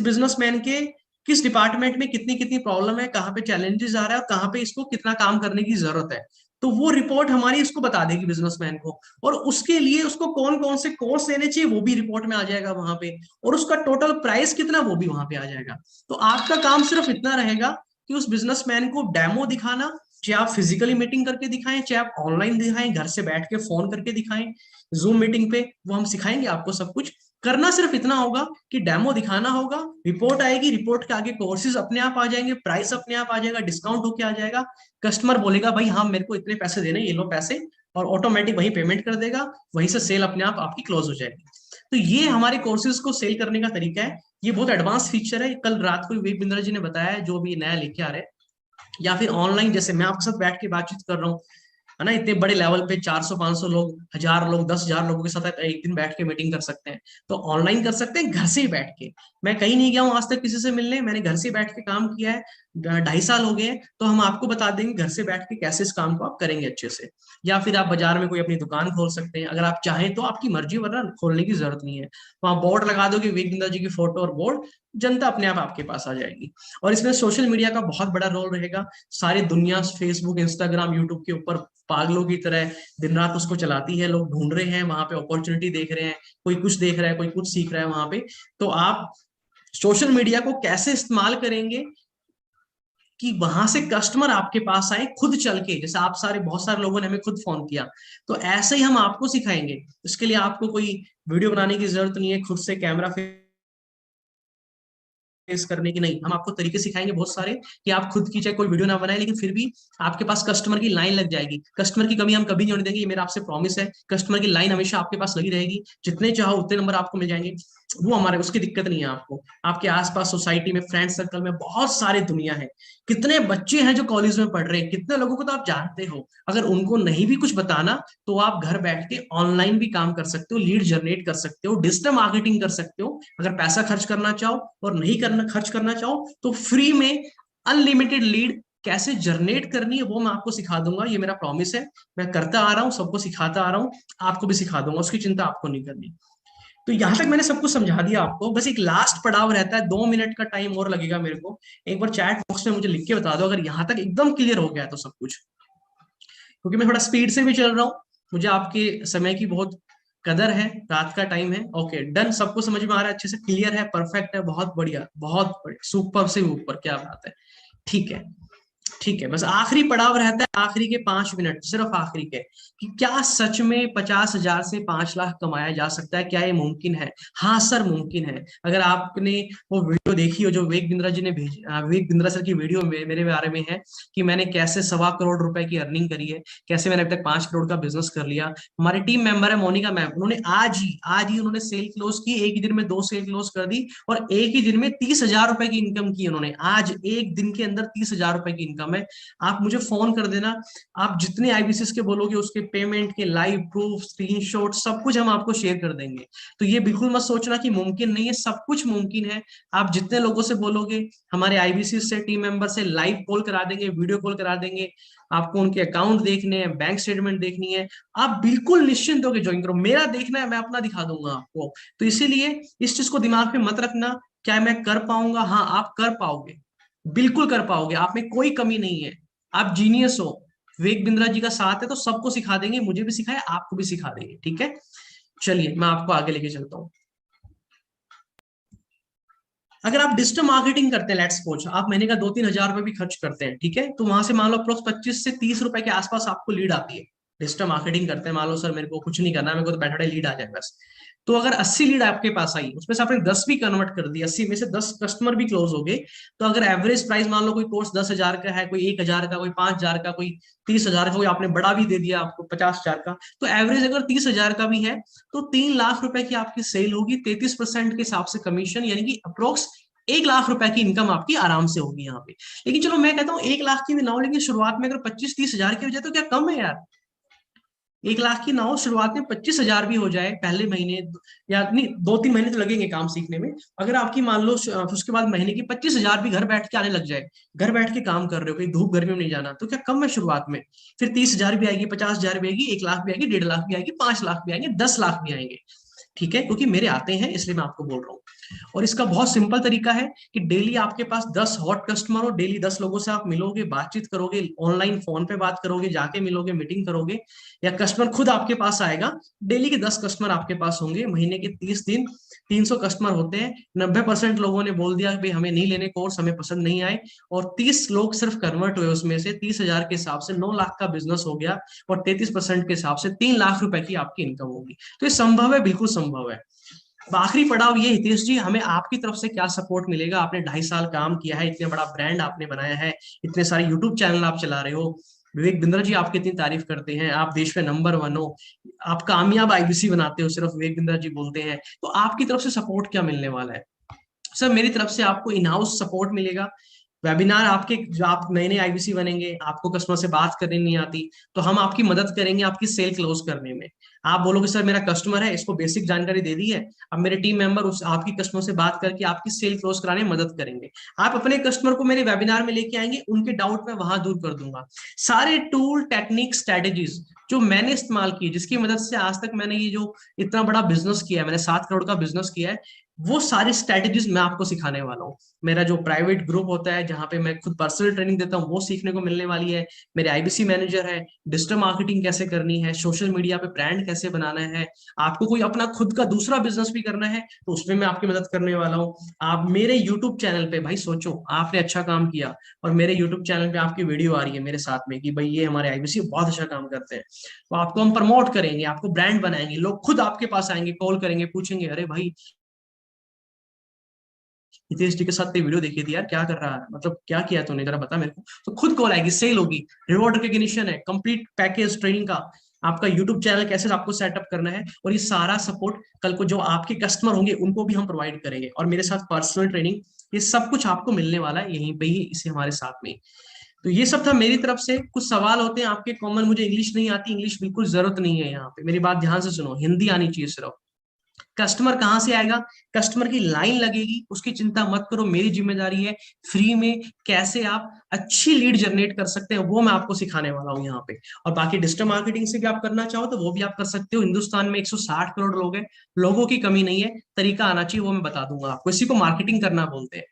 बिजनेसमैन के किस डिपार्टमेंट में कितनी कितनी प्रॉब्लम है, कहाँ पे चैलेंजेस आ रहा है और कहाँ पे इसको कितना काम करने की जरूरत है। तो वो रिपोर्ट हमारी इसको बता देगी बिजनेसमैन को, और उसके लिए उसको कौन कौन से कोर्स लेने चाहिए वो भी रिपोर्ट में आ जाएगा वहां पे, और उसका टोटल प्राइस कितना वो भी वहां पे आ जाएगा। तो आपका काम सिर्फ इतना रहेगा कि उस बिजनेसमैन को डेमो दिखाना, चाहे आप फिजिकली मीटिंग करके दिखाएं, चाहे आप ऑनलाइन दिखाएं, घर से बैठ के फोन करके दिखाएं, जूम मीटिंग पे, वो हम सिखाएंगे आपको सब कुछ। करना सिर्फ इतना होगा कि डेमो दिखाना होगा, रिपोर्ट आएगी, रिपोर्ट के आगे कोर्सेज अपने आप आ जाएंगे, प्राइस अपने आप आ जाएगा, डिस्काउंट होके आ जाएगा, कस्टमर बोलेगा भाई हाँ मेरे को इतने पैसे देने, ये लो पैसे, और ऑटोमेटिक वही पेमेंट कर देगा, वहीं से सेल अपने आप आपकी क्लोज हो जाएगी। तो ये हमारे कोर्सेज को सेल करने का तरीका है। ये बहुत एडवांस फीचर है, कल रात को विवेक बिंद्रा जी ने बताया है, जो भी नया लेके आ रहे हैं। या फिर ऑनलाइन, जैसे मैं आपके साथ बैठ के बातचीत कर रहा हूँ, है ना, इतने बड़े लेवल पे 400-500 लोग, 1,000 लोग, 10,000 लोगों के साथ आप एक दिन बैठ के मीटिंग कर सकते हैं। तो ऑनलाइन कर सकते हैं घर से ही बैठ के। मैं कहीं नहीं गया हूँ आज तक किसी से मिलने, मैंने घर से बैठ के काम किया है, 2.5 साल हो गए हैं। तो हम आपको बता देंगे घर से बैठ के कैसे इस काम को आप करेंगे अच्छे से। या फिर आप बाजार में कोई अपनी दुकान खोल सकते हैं अगर आप चाहें तो, आपकी मर्जी, वरना खोलने की जरूरत नहीं है। वहां बोर्ड लगा दोगे विवेक बिंद्रा जी की फोटो और बोर्ड, जनता अपने आप आपके पास आ जाएगी। और इसमें सोशल मीडिया का बहुत बड़ा रोल रहेगा। सारी दुनिया फेसबुक, इंस्टाग्राम, यूट्यूब के ऊपर पागलों की तरह दिन रात उसको चलाती है, लोग ढूंढ रहे हैं, वहां पे अपॉर्चुनिटी देख रहे हैं, कोई कुछ देख रहा है, कोई कुछ सीख रहा है वहां पे। तो आप सोशल मीडिया को कैसे इस्तेमाल करेंगे कि वहां से कस्टमर आपके पास आए खुद चल के, जैसे आप सारे, बहुत सारे लोगों ने हमें खुद फोन किया, तो ऐसे ही हम आपको सिखाएंगे। इसके लिए आपको कोई वीडियो बनाने की जरूरत नहीं है, खुद से कैमरा फेस करने की नहीं, हम आपको तरीके सिखाएंगे बहुत सारे कि आप खुद की, चाहे कोई वीडियो ना बनाए, लेकिन फिर भी आपके पास कस्टमर की लाइन लग जाएगी। कस्टमर की कमी हम कभी नहीं होने देंगे, ये मेरा आपसे प्रॉमिस है। कस्टमर की लाइन हमेशा आपके पास लगी रहेगी, जितने चाहो उतने नंबर आपको मिल जाएंगे, वो हमारे, उसकी दिक्कत नहीं है आपको। आपके आसपास सोसाइटी में, फ्रेंड सर्कल में बहुत सारी दुनिया है, कितने बच्चे हैं जो कॉलेज में पढ़ रहे हैं, कितने लोगों को तो आप जानते हो। अगर उनको नहीं भी कुछ बताना तो आप घर बैठ के ऑनलाइन भी काम कर सकते हो, लीड जनरेट कर सकते हो, डिजिटल मार्केटिंग कर सकते हो। अगर पैसा खर्च करना चाहो और नहीं करना, खर्च करना चाहो, तो फ्री में अनलिमिटेड लीड कैसे जनरेट करनी है वो मैं आपको सिखा दूंगा, ये मेरा प्रॉमिस है। मैं करता आ रहा हूँ, सबको सिखाता आ रहा हूँ, आपको भी सिखा दूंगा, उसकी चिंता आपको नहीं करनी। तो यहां तक मैंने सब कुछ समझा दिया आपको, बस एक लास्ट पड़ाव रहता है, 2 मिनट का टाइम और लगेगा मेरे को। एक बार चैट बॉक्स में मुझे लिख के बता दो अगर यहां तक एकदम क्लियर हो गया तो सब कुछ, क्योंकि मैं थोड़ा स्पीड से भी चल रहा हूँ, मुझे आपके समय की बहुत कदर है, रात का टाइम है। ओके डन, सबको समझ में आ रहा है, अच्छे से क्लियर है, परफेक्ट है, बहुत बढ़िया, बहुत बढ़िया, सुपर से ऊपर, क्या बात है। ठीक है, ठीक है, बस आखिरी पड़ाव रहता है, आखिरी के 5 मिनट, सिर्फ आखिरी के, कि क्या सच में 50,000 से 5 लाख कमाया जा सकता है, क्या ये मुमकिन है? हाँ सर मुमकिन है। अगर आपने वो वीडियो देखी हो जो विवेक बिंद्रा जी ने भेजी, विवेक बिंद्रा सर की वीडियो में मेरे बारे में है कि मैंने कैसे 1.25 करोड़ रुपए की अर्निंग करी है, कैसे मैंने अभी तक 5 करोड़ का बिजनेस कर लिया। हमारी टीम मेंबर है मोनिका मैम, उन्होंने आज ही उन्होंने सेल क्लोज की, एक ही दिन में 2 सेल क्लोज कर दी, और एक ही दिन में 30,000 रुपए की इनकम की उन्होंने, आज एक दिन के अंदर 30,000 रुपए की इनकम है। आप मुझे फोन कर देना, आप जितने आईबीसीएस के बोलोगे उसके पेमेंट के लाइव प्रूफ, स्क्रीनशॉट, सब कुछ हम आपको शेयर कर देंगे। तो ये बिल्कुल मत सोचना कि मुमकिन नहीं है, सब कुछ मुमकिन है। आप जितने लोगों से बोलोगे, हमारे आईबीसीएस से टीम मेंबर से लाइव कॉल करा देंगे, वीडियो कॉल करा देंगे, आपको उनके अकाउंट देखने हैं, बैंक स्टेटमेंट देखनी है, आप बिल्कुल निश्चिंत होकर ज्वाइन करो। मेरा देखना है, मैं अपना दिखा दूंगा आपको। तो इसीलिए इस चीज को दिमाग में मत रखना, क्या मैं कर पाऊंगा? हाँ, आप कर पाओगे, बिल्कुल कर पाओगे, आप में कोई कमी नहीं है, आप जीनियस हो। विवेक बिंद्रा जी का साथ है तो सबको सिखा देंगे, मुझे भी सिखाए, आपको भी सिखा देंगे, ठीक है। चलिए मैं आपको आगे लेके चलता हूँ। अगर आप डिजिटल मार्केटिंग करते हैं, लेट्स सपोज आप महीने का 2-3 हजार रुपए भी खर्च करते हैं, ठीक है, तो वहां से मान लो अप्रोक्स 25 से 30 रुपए के आसपास आपको लीड आती है। डिजिटल मार्केटिंग करते हैं, मान लो सर मेरे को कुछ नहीं करना, मेरे को तो बैठे बैठे लीड आ जाए बस। तो अगर 80 लीड आपके पास आई, उसमें से आपने 10 भी कन्वर्ट कर दी, 80 में से 10 कस्टमर भी क्लोज हो गए, तो अगर एवरेज प्राइस मान लो कोई कोर्स 10 हजार का है, कोई 1 हजार का, कोई 5 हजार का, कोई 30 हजार का, कोई आपने बड़ा भी दे दिया आपको 50 हजार का, तो एवरेज अगर 30 हजार का भी है तो 3 लाख रुपए की आपकी सेल होगी, 33% के हिसाब से कमीशन, यानी कि अप्रोक्स 1 लाख रुपए की इनकम आपकी आराम से होगी यहाँ पे। लेकिन चलो मैं कहता हूँ 1 लाख की भी ना हो, लेकिन शुरुआत में अगर 25-30 हजार की हो जाए तो क्या कम है यार? 1 लाख की ना हो, शुरुआत में 25 हजार भी हो जाए पहले महीने, या नहीं 2-3 महीने तो लगेंगे काम सीखने में, अगर आपकी मान लो उसके बाद महीने की 25 हजार भी घर बैठ के आने लग जाए, घर बैठ के काम कर रहे हो, कहीं धूप गर्मी में नहीं जाना, तो क्या कम है शुरुआत में? फिर 30 हजार भी आएगी, 50 हजार भी आएगी, 1 लाख भी आएगी, 1.5 लाख भी आएगी, 5 लाख भी आएंगे, 10 लाख भी आएंगे, ठीक है, क्योंकि मेरे आते हैं इसलिए मैं आपको बोल रहा हूँ। और इसका बहुत सिंपल तरीका है कि डेली आपके पास 10 हॉट कस्टमर हो, डेली 10 लोगों से आप मिलोगे, बातचीत करोगे, ऑनलाइन फोन पे बात करोगे, जाके मिलोगे, मीटिंग करोगे, या कस्टमर खुद आपके पास आएगा। डेली के 10 कस्टमर आपके पास होंगे, महीने के 30 दिन, 300 कस्टमर होते हैं। 90% लोगों ने बोल दिया भाई हमें नहीं लेने कोर्स, हमें पसंद नहीं आए, और 30 लोग सिर्फ कन्वर्ट हुए, उसमें से 30 हजार के हिसाब से 9 लाख का बिजनेस हो गया, और 33% के हिसाब से 3 लाख रुपए की आपकी इनकम होगी। तो ये संभव है, बिल्कुल संभव है। अब आखिरी पड़ाव ये, हितेश जी, हमें आपकी तरफ से क्या सपोर्ट मिलेगा? आपने 2.5 साल काम किया है, इतने बड़ा ब्रांड आपने बनाया है, इतने सारे यूट्यूब चैनल आप चला रहे हो, विवेक बिंद्रा जी आपकी इतनी तारीफ करते हैं, आप देश में नंबर 1 हो, आप कामयाब आईबीसी बनाते हो, सिर्फ विवेक बिंद्रा जी बोलते हैं, तो आपकी तरफ से सपोर्ट क्या मिलने वाला है? सर मेरी तरफ से आपको इन हाउस सपोर्ट मिलेगा। वेबिनार आपके, जो आप नए नए आईबीसी बनेंगे, आपको कस्टमर से बात करनी नहीं आती, तो हम आपकी मदद करेंगे आपकी सेल क्लोज करने में। आप बोलोगे सर मेरा कस्टमर है, इसको बेसिक जानकारी दे दी है, अब मेरे टीम मेंबर उस आपकी कस्टमर से बात करके आपकी सेल क्लोज कराने में मदद करेंगे। आप अपने कस्टमर को मेरे वेबिनार में लेके आएंगे, उनके डाउट मैं वहां दूर कर दूंगा। सारे टूल, टेक्निक, स्ट्रेटेजीज जो मैंने इस्तेमाल की, जिसकी मदद से आज तक मैंने ये जो इतना बड़ा बिजनेस किया है, मैंने 7 करोड़ का बिजनेस किया है, वो सारी स्ट्रेटेजीज मैं आपको सिखाने वाला हूँ। मेरा जो प्राइवेट ग्रुप होता है जहाँ पे मैं खुद पर्सनल ट्रेनिंग देता हूँ, वो सीखने को मिलने वाली है। मेरे आईबीसी मैनेजर है, डिजिटल मार्केटिंग कैसे करनी है, सोशल मीडिया पे ब्रांड कैसे बनाना है, आपको कोई अपना खुद का दूसरा बिजनेस भी करना है तो उसमें मैं आपकी मदद करने वाला हूँ। आप मेरे यूट्यूब चैनल पे, भाई सोचो आपने अच्छा काम किया और मेरे यूट्यूब चैनल पे आपकी वीडियो आ रही है मेरे साथ में कि भाई ये हमारे आईबीसी बहुत अच्छा काम करते हैं, तो आपको हम प्रमोट करेंगे, आपको ब्रांड बनाएंगे, लोग खुद आपके पास आएंगे, कॉल करेंगे, पूछेंगे अरे भाई हितेश जी के साथ वीडियो देखी थी यार, क्या कर रहा है, मतलब क्या किया तूने, जरा बता मेरे को। तो खुद कॉल आएगी, सेल होगी, रिवॉर्ड रिकग्निशन है, कंप्लीट पैकेज ट्रेनिंग का, आपका यूट्यूब चैनल कैसे आपको सेटअप करना है, और ये सारा सपोर्ट कल को जो आपके कस्टमर होंगे उनको भी हम प्रोवाइड करेंगे, और मेरे साथ पर्सनल ट्रेनिंग, ये सब कुछ आपको मिलने वाला है यहीं पे ही, इसे हमारे साथ में। तो ये सब था मेरी तरफ से। कुछ सवाल होते हैं आपके कॉमन, मुझे इंग्लिश नहीं आती, इंग्लिश बिल्कुल जरूरत नहीं है यहाँ पे, मेरी बात ध्यान से सुनो, हिंदी आनी चाहिए सिर्फ। कस्टमर कहाँ से आएगा? कस्टमर की लाइन लगेगी, उसकी चिंता मत करो, मेरी जिम्मेदारी है। फ्री में कैसे आप अच्छी लीड जनरेट कर सकते हैं वो मैं आपको सिखाने वाला हूँ यहाँ पे। और बाकी डिजिटल मार्केटिंग से भी आप करना चाहो तो वो भी आप कर सकते हो। हिंदुस्तान में 160 करोड़ लोग हैं, लोगों की कमी नहीं है, तरीका आना चाहिए, वो मैं बता दूंगा आपको। इसी को मार्केटिंग करना बोलते हैं।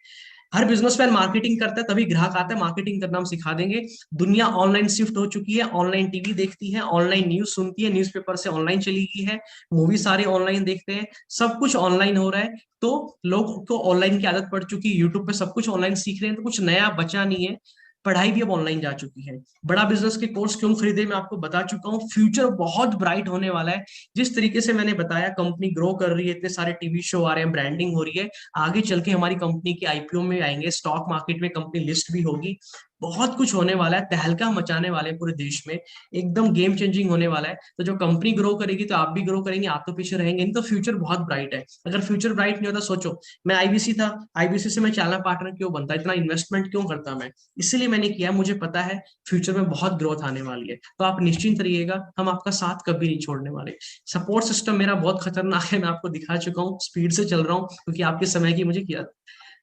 हर बिजनेसमैन मार्केटिंग करता है तभी ग्राहक आता है, मार्केटिंग करना हम सिखा देंगे। दुनिया ऑनलाइन शिफ्ट हो चुकी है, ऑनलाइन टीवी देखती है, ऑनलाइन न्यूज सुनती है, न्यूज़पेपर से ऑनलाइन चली गई है, मूवी सारे ऑनलाइन देखते हैं, सब कुछ ऑनलाइन हो रहा है। तो लोग को ऑनलाइन की आदत पड़ चुकी है, यूट्यूब पे सब कुछ ऑनलाइन सीख रहे हैं, तो कुछ नया बचा नहीं है। पढ़ाई भी अब ऑनलाइन जा चुकी है। बड़ा बिजनेस के कोर्स क्यों खरीदे मैं आपको बता चुका हूँ, फ्यूचर बहुत ब्राइट होने वाला है। जिस तरीके से मैंने बताया कंपनी ग्रो कर रही है, इतने सारे टीवी शो आ रहे हैं, ब्रांडिंग हो रही है, आगे चल के हमारी कंपनी के आईपीओ में आएंगे, स्टॉक मार्केट में कंपनी लिस्ट भी होगी। बहुत कुछ होने वाला है, तहलका मचाने वाले हैं पूरे देश में, एकदम गेम चेंजिंग होने वाला है। तो जो कंपनी ग्रो करेगी तो आप भी ग्रो करेंगे, आप तो पीछे रहेंगे नहीं, तो फ्यूचर बहुत ब्राइट है। अगर फ्यूचर ब्राइट नहीं होता, सोचो मैं आईबीसी था, आईबीसी से मैं चालना पार्टनर क्यों बनता, इतना इन्वेस्टमेंट क्यों करता मैं, इसीलिए मैंने किया, मुझे पता है फ्यूचर में बहुत ग्रोथ आने वाली है। तो आप निश्चिंत रहिएगा, हम आपका साथ कभी नहीं छोड़ने वाले। सपोर्ट सिस्टम मेरा बहुत खतरनाक है, मैं आपको दिखा चुका हूँ, स्पीड से चल रहा हूँ, क्योंकि आपके समय की मुझे किया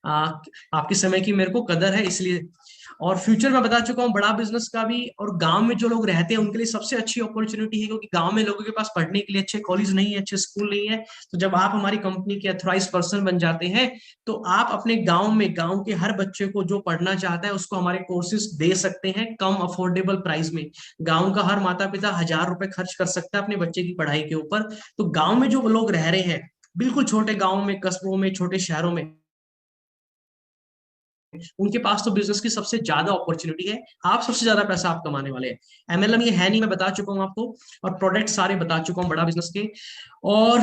आपके समय की मेरे को कदर है, इसलिए। और फ्यूचर में बता चुका हूँ बड़ा बिजनेस का भी, और गांव में जो लोग रहते हैं उनके लिए सबसे अच्छी अपॉर्चुनिटी है, क्योंकि गांव में लोगों के पास पढ़ने के लिए अच्छे कॉलेज नहीं है, अच्छे स्कूल नहीं है। तो जब आप हमारी कंपनी के अथॉराइज पर्सन बन जाते हैं, तो आप अपने गांव में, गांव के हर बच्चे को जो पढ़ना चाहता है उसको हमारे कोर्सेज दे सकते हैं कम अफोर्डेबल प्राइस में। गांव का हर माता पिता 1,000 रुपए खर्च कर सकता है अपने बच्चे की पढ़ाई के ऊपर। तो गांव में जो लोग रह रहे हैं, बिल्कुल छोटे गांव में, कस्बों में, छोटे शहरों में, उनके पास तो बिजनेस की सबसे ज्यादा अपॉर्चुनिटी है। आप सबसे ज्यादा पैसा आप कमाने वाले हैं। एमएलएम ये है नहीं, मैं बता चुका हूं आपको, और प्रोडक्ट सारे बता चुका हूं बड़ा बिजनेस के। और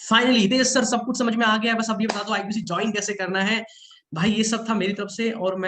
फाइनली हितेश सर, सब कुछ समझ में आ गया है, बस अब ये बता दो आईबीसी ज्वाइन कैसे करना है। भाई ये सब था मेरी तरफ से, और मैं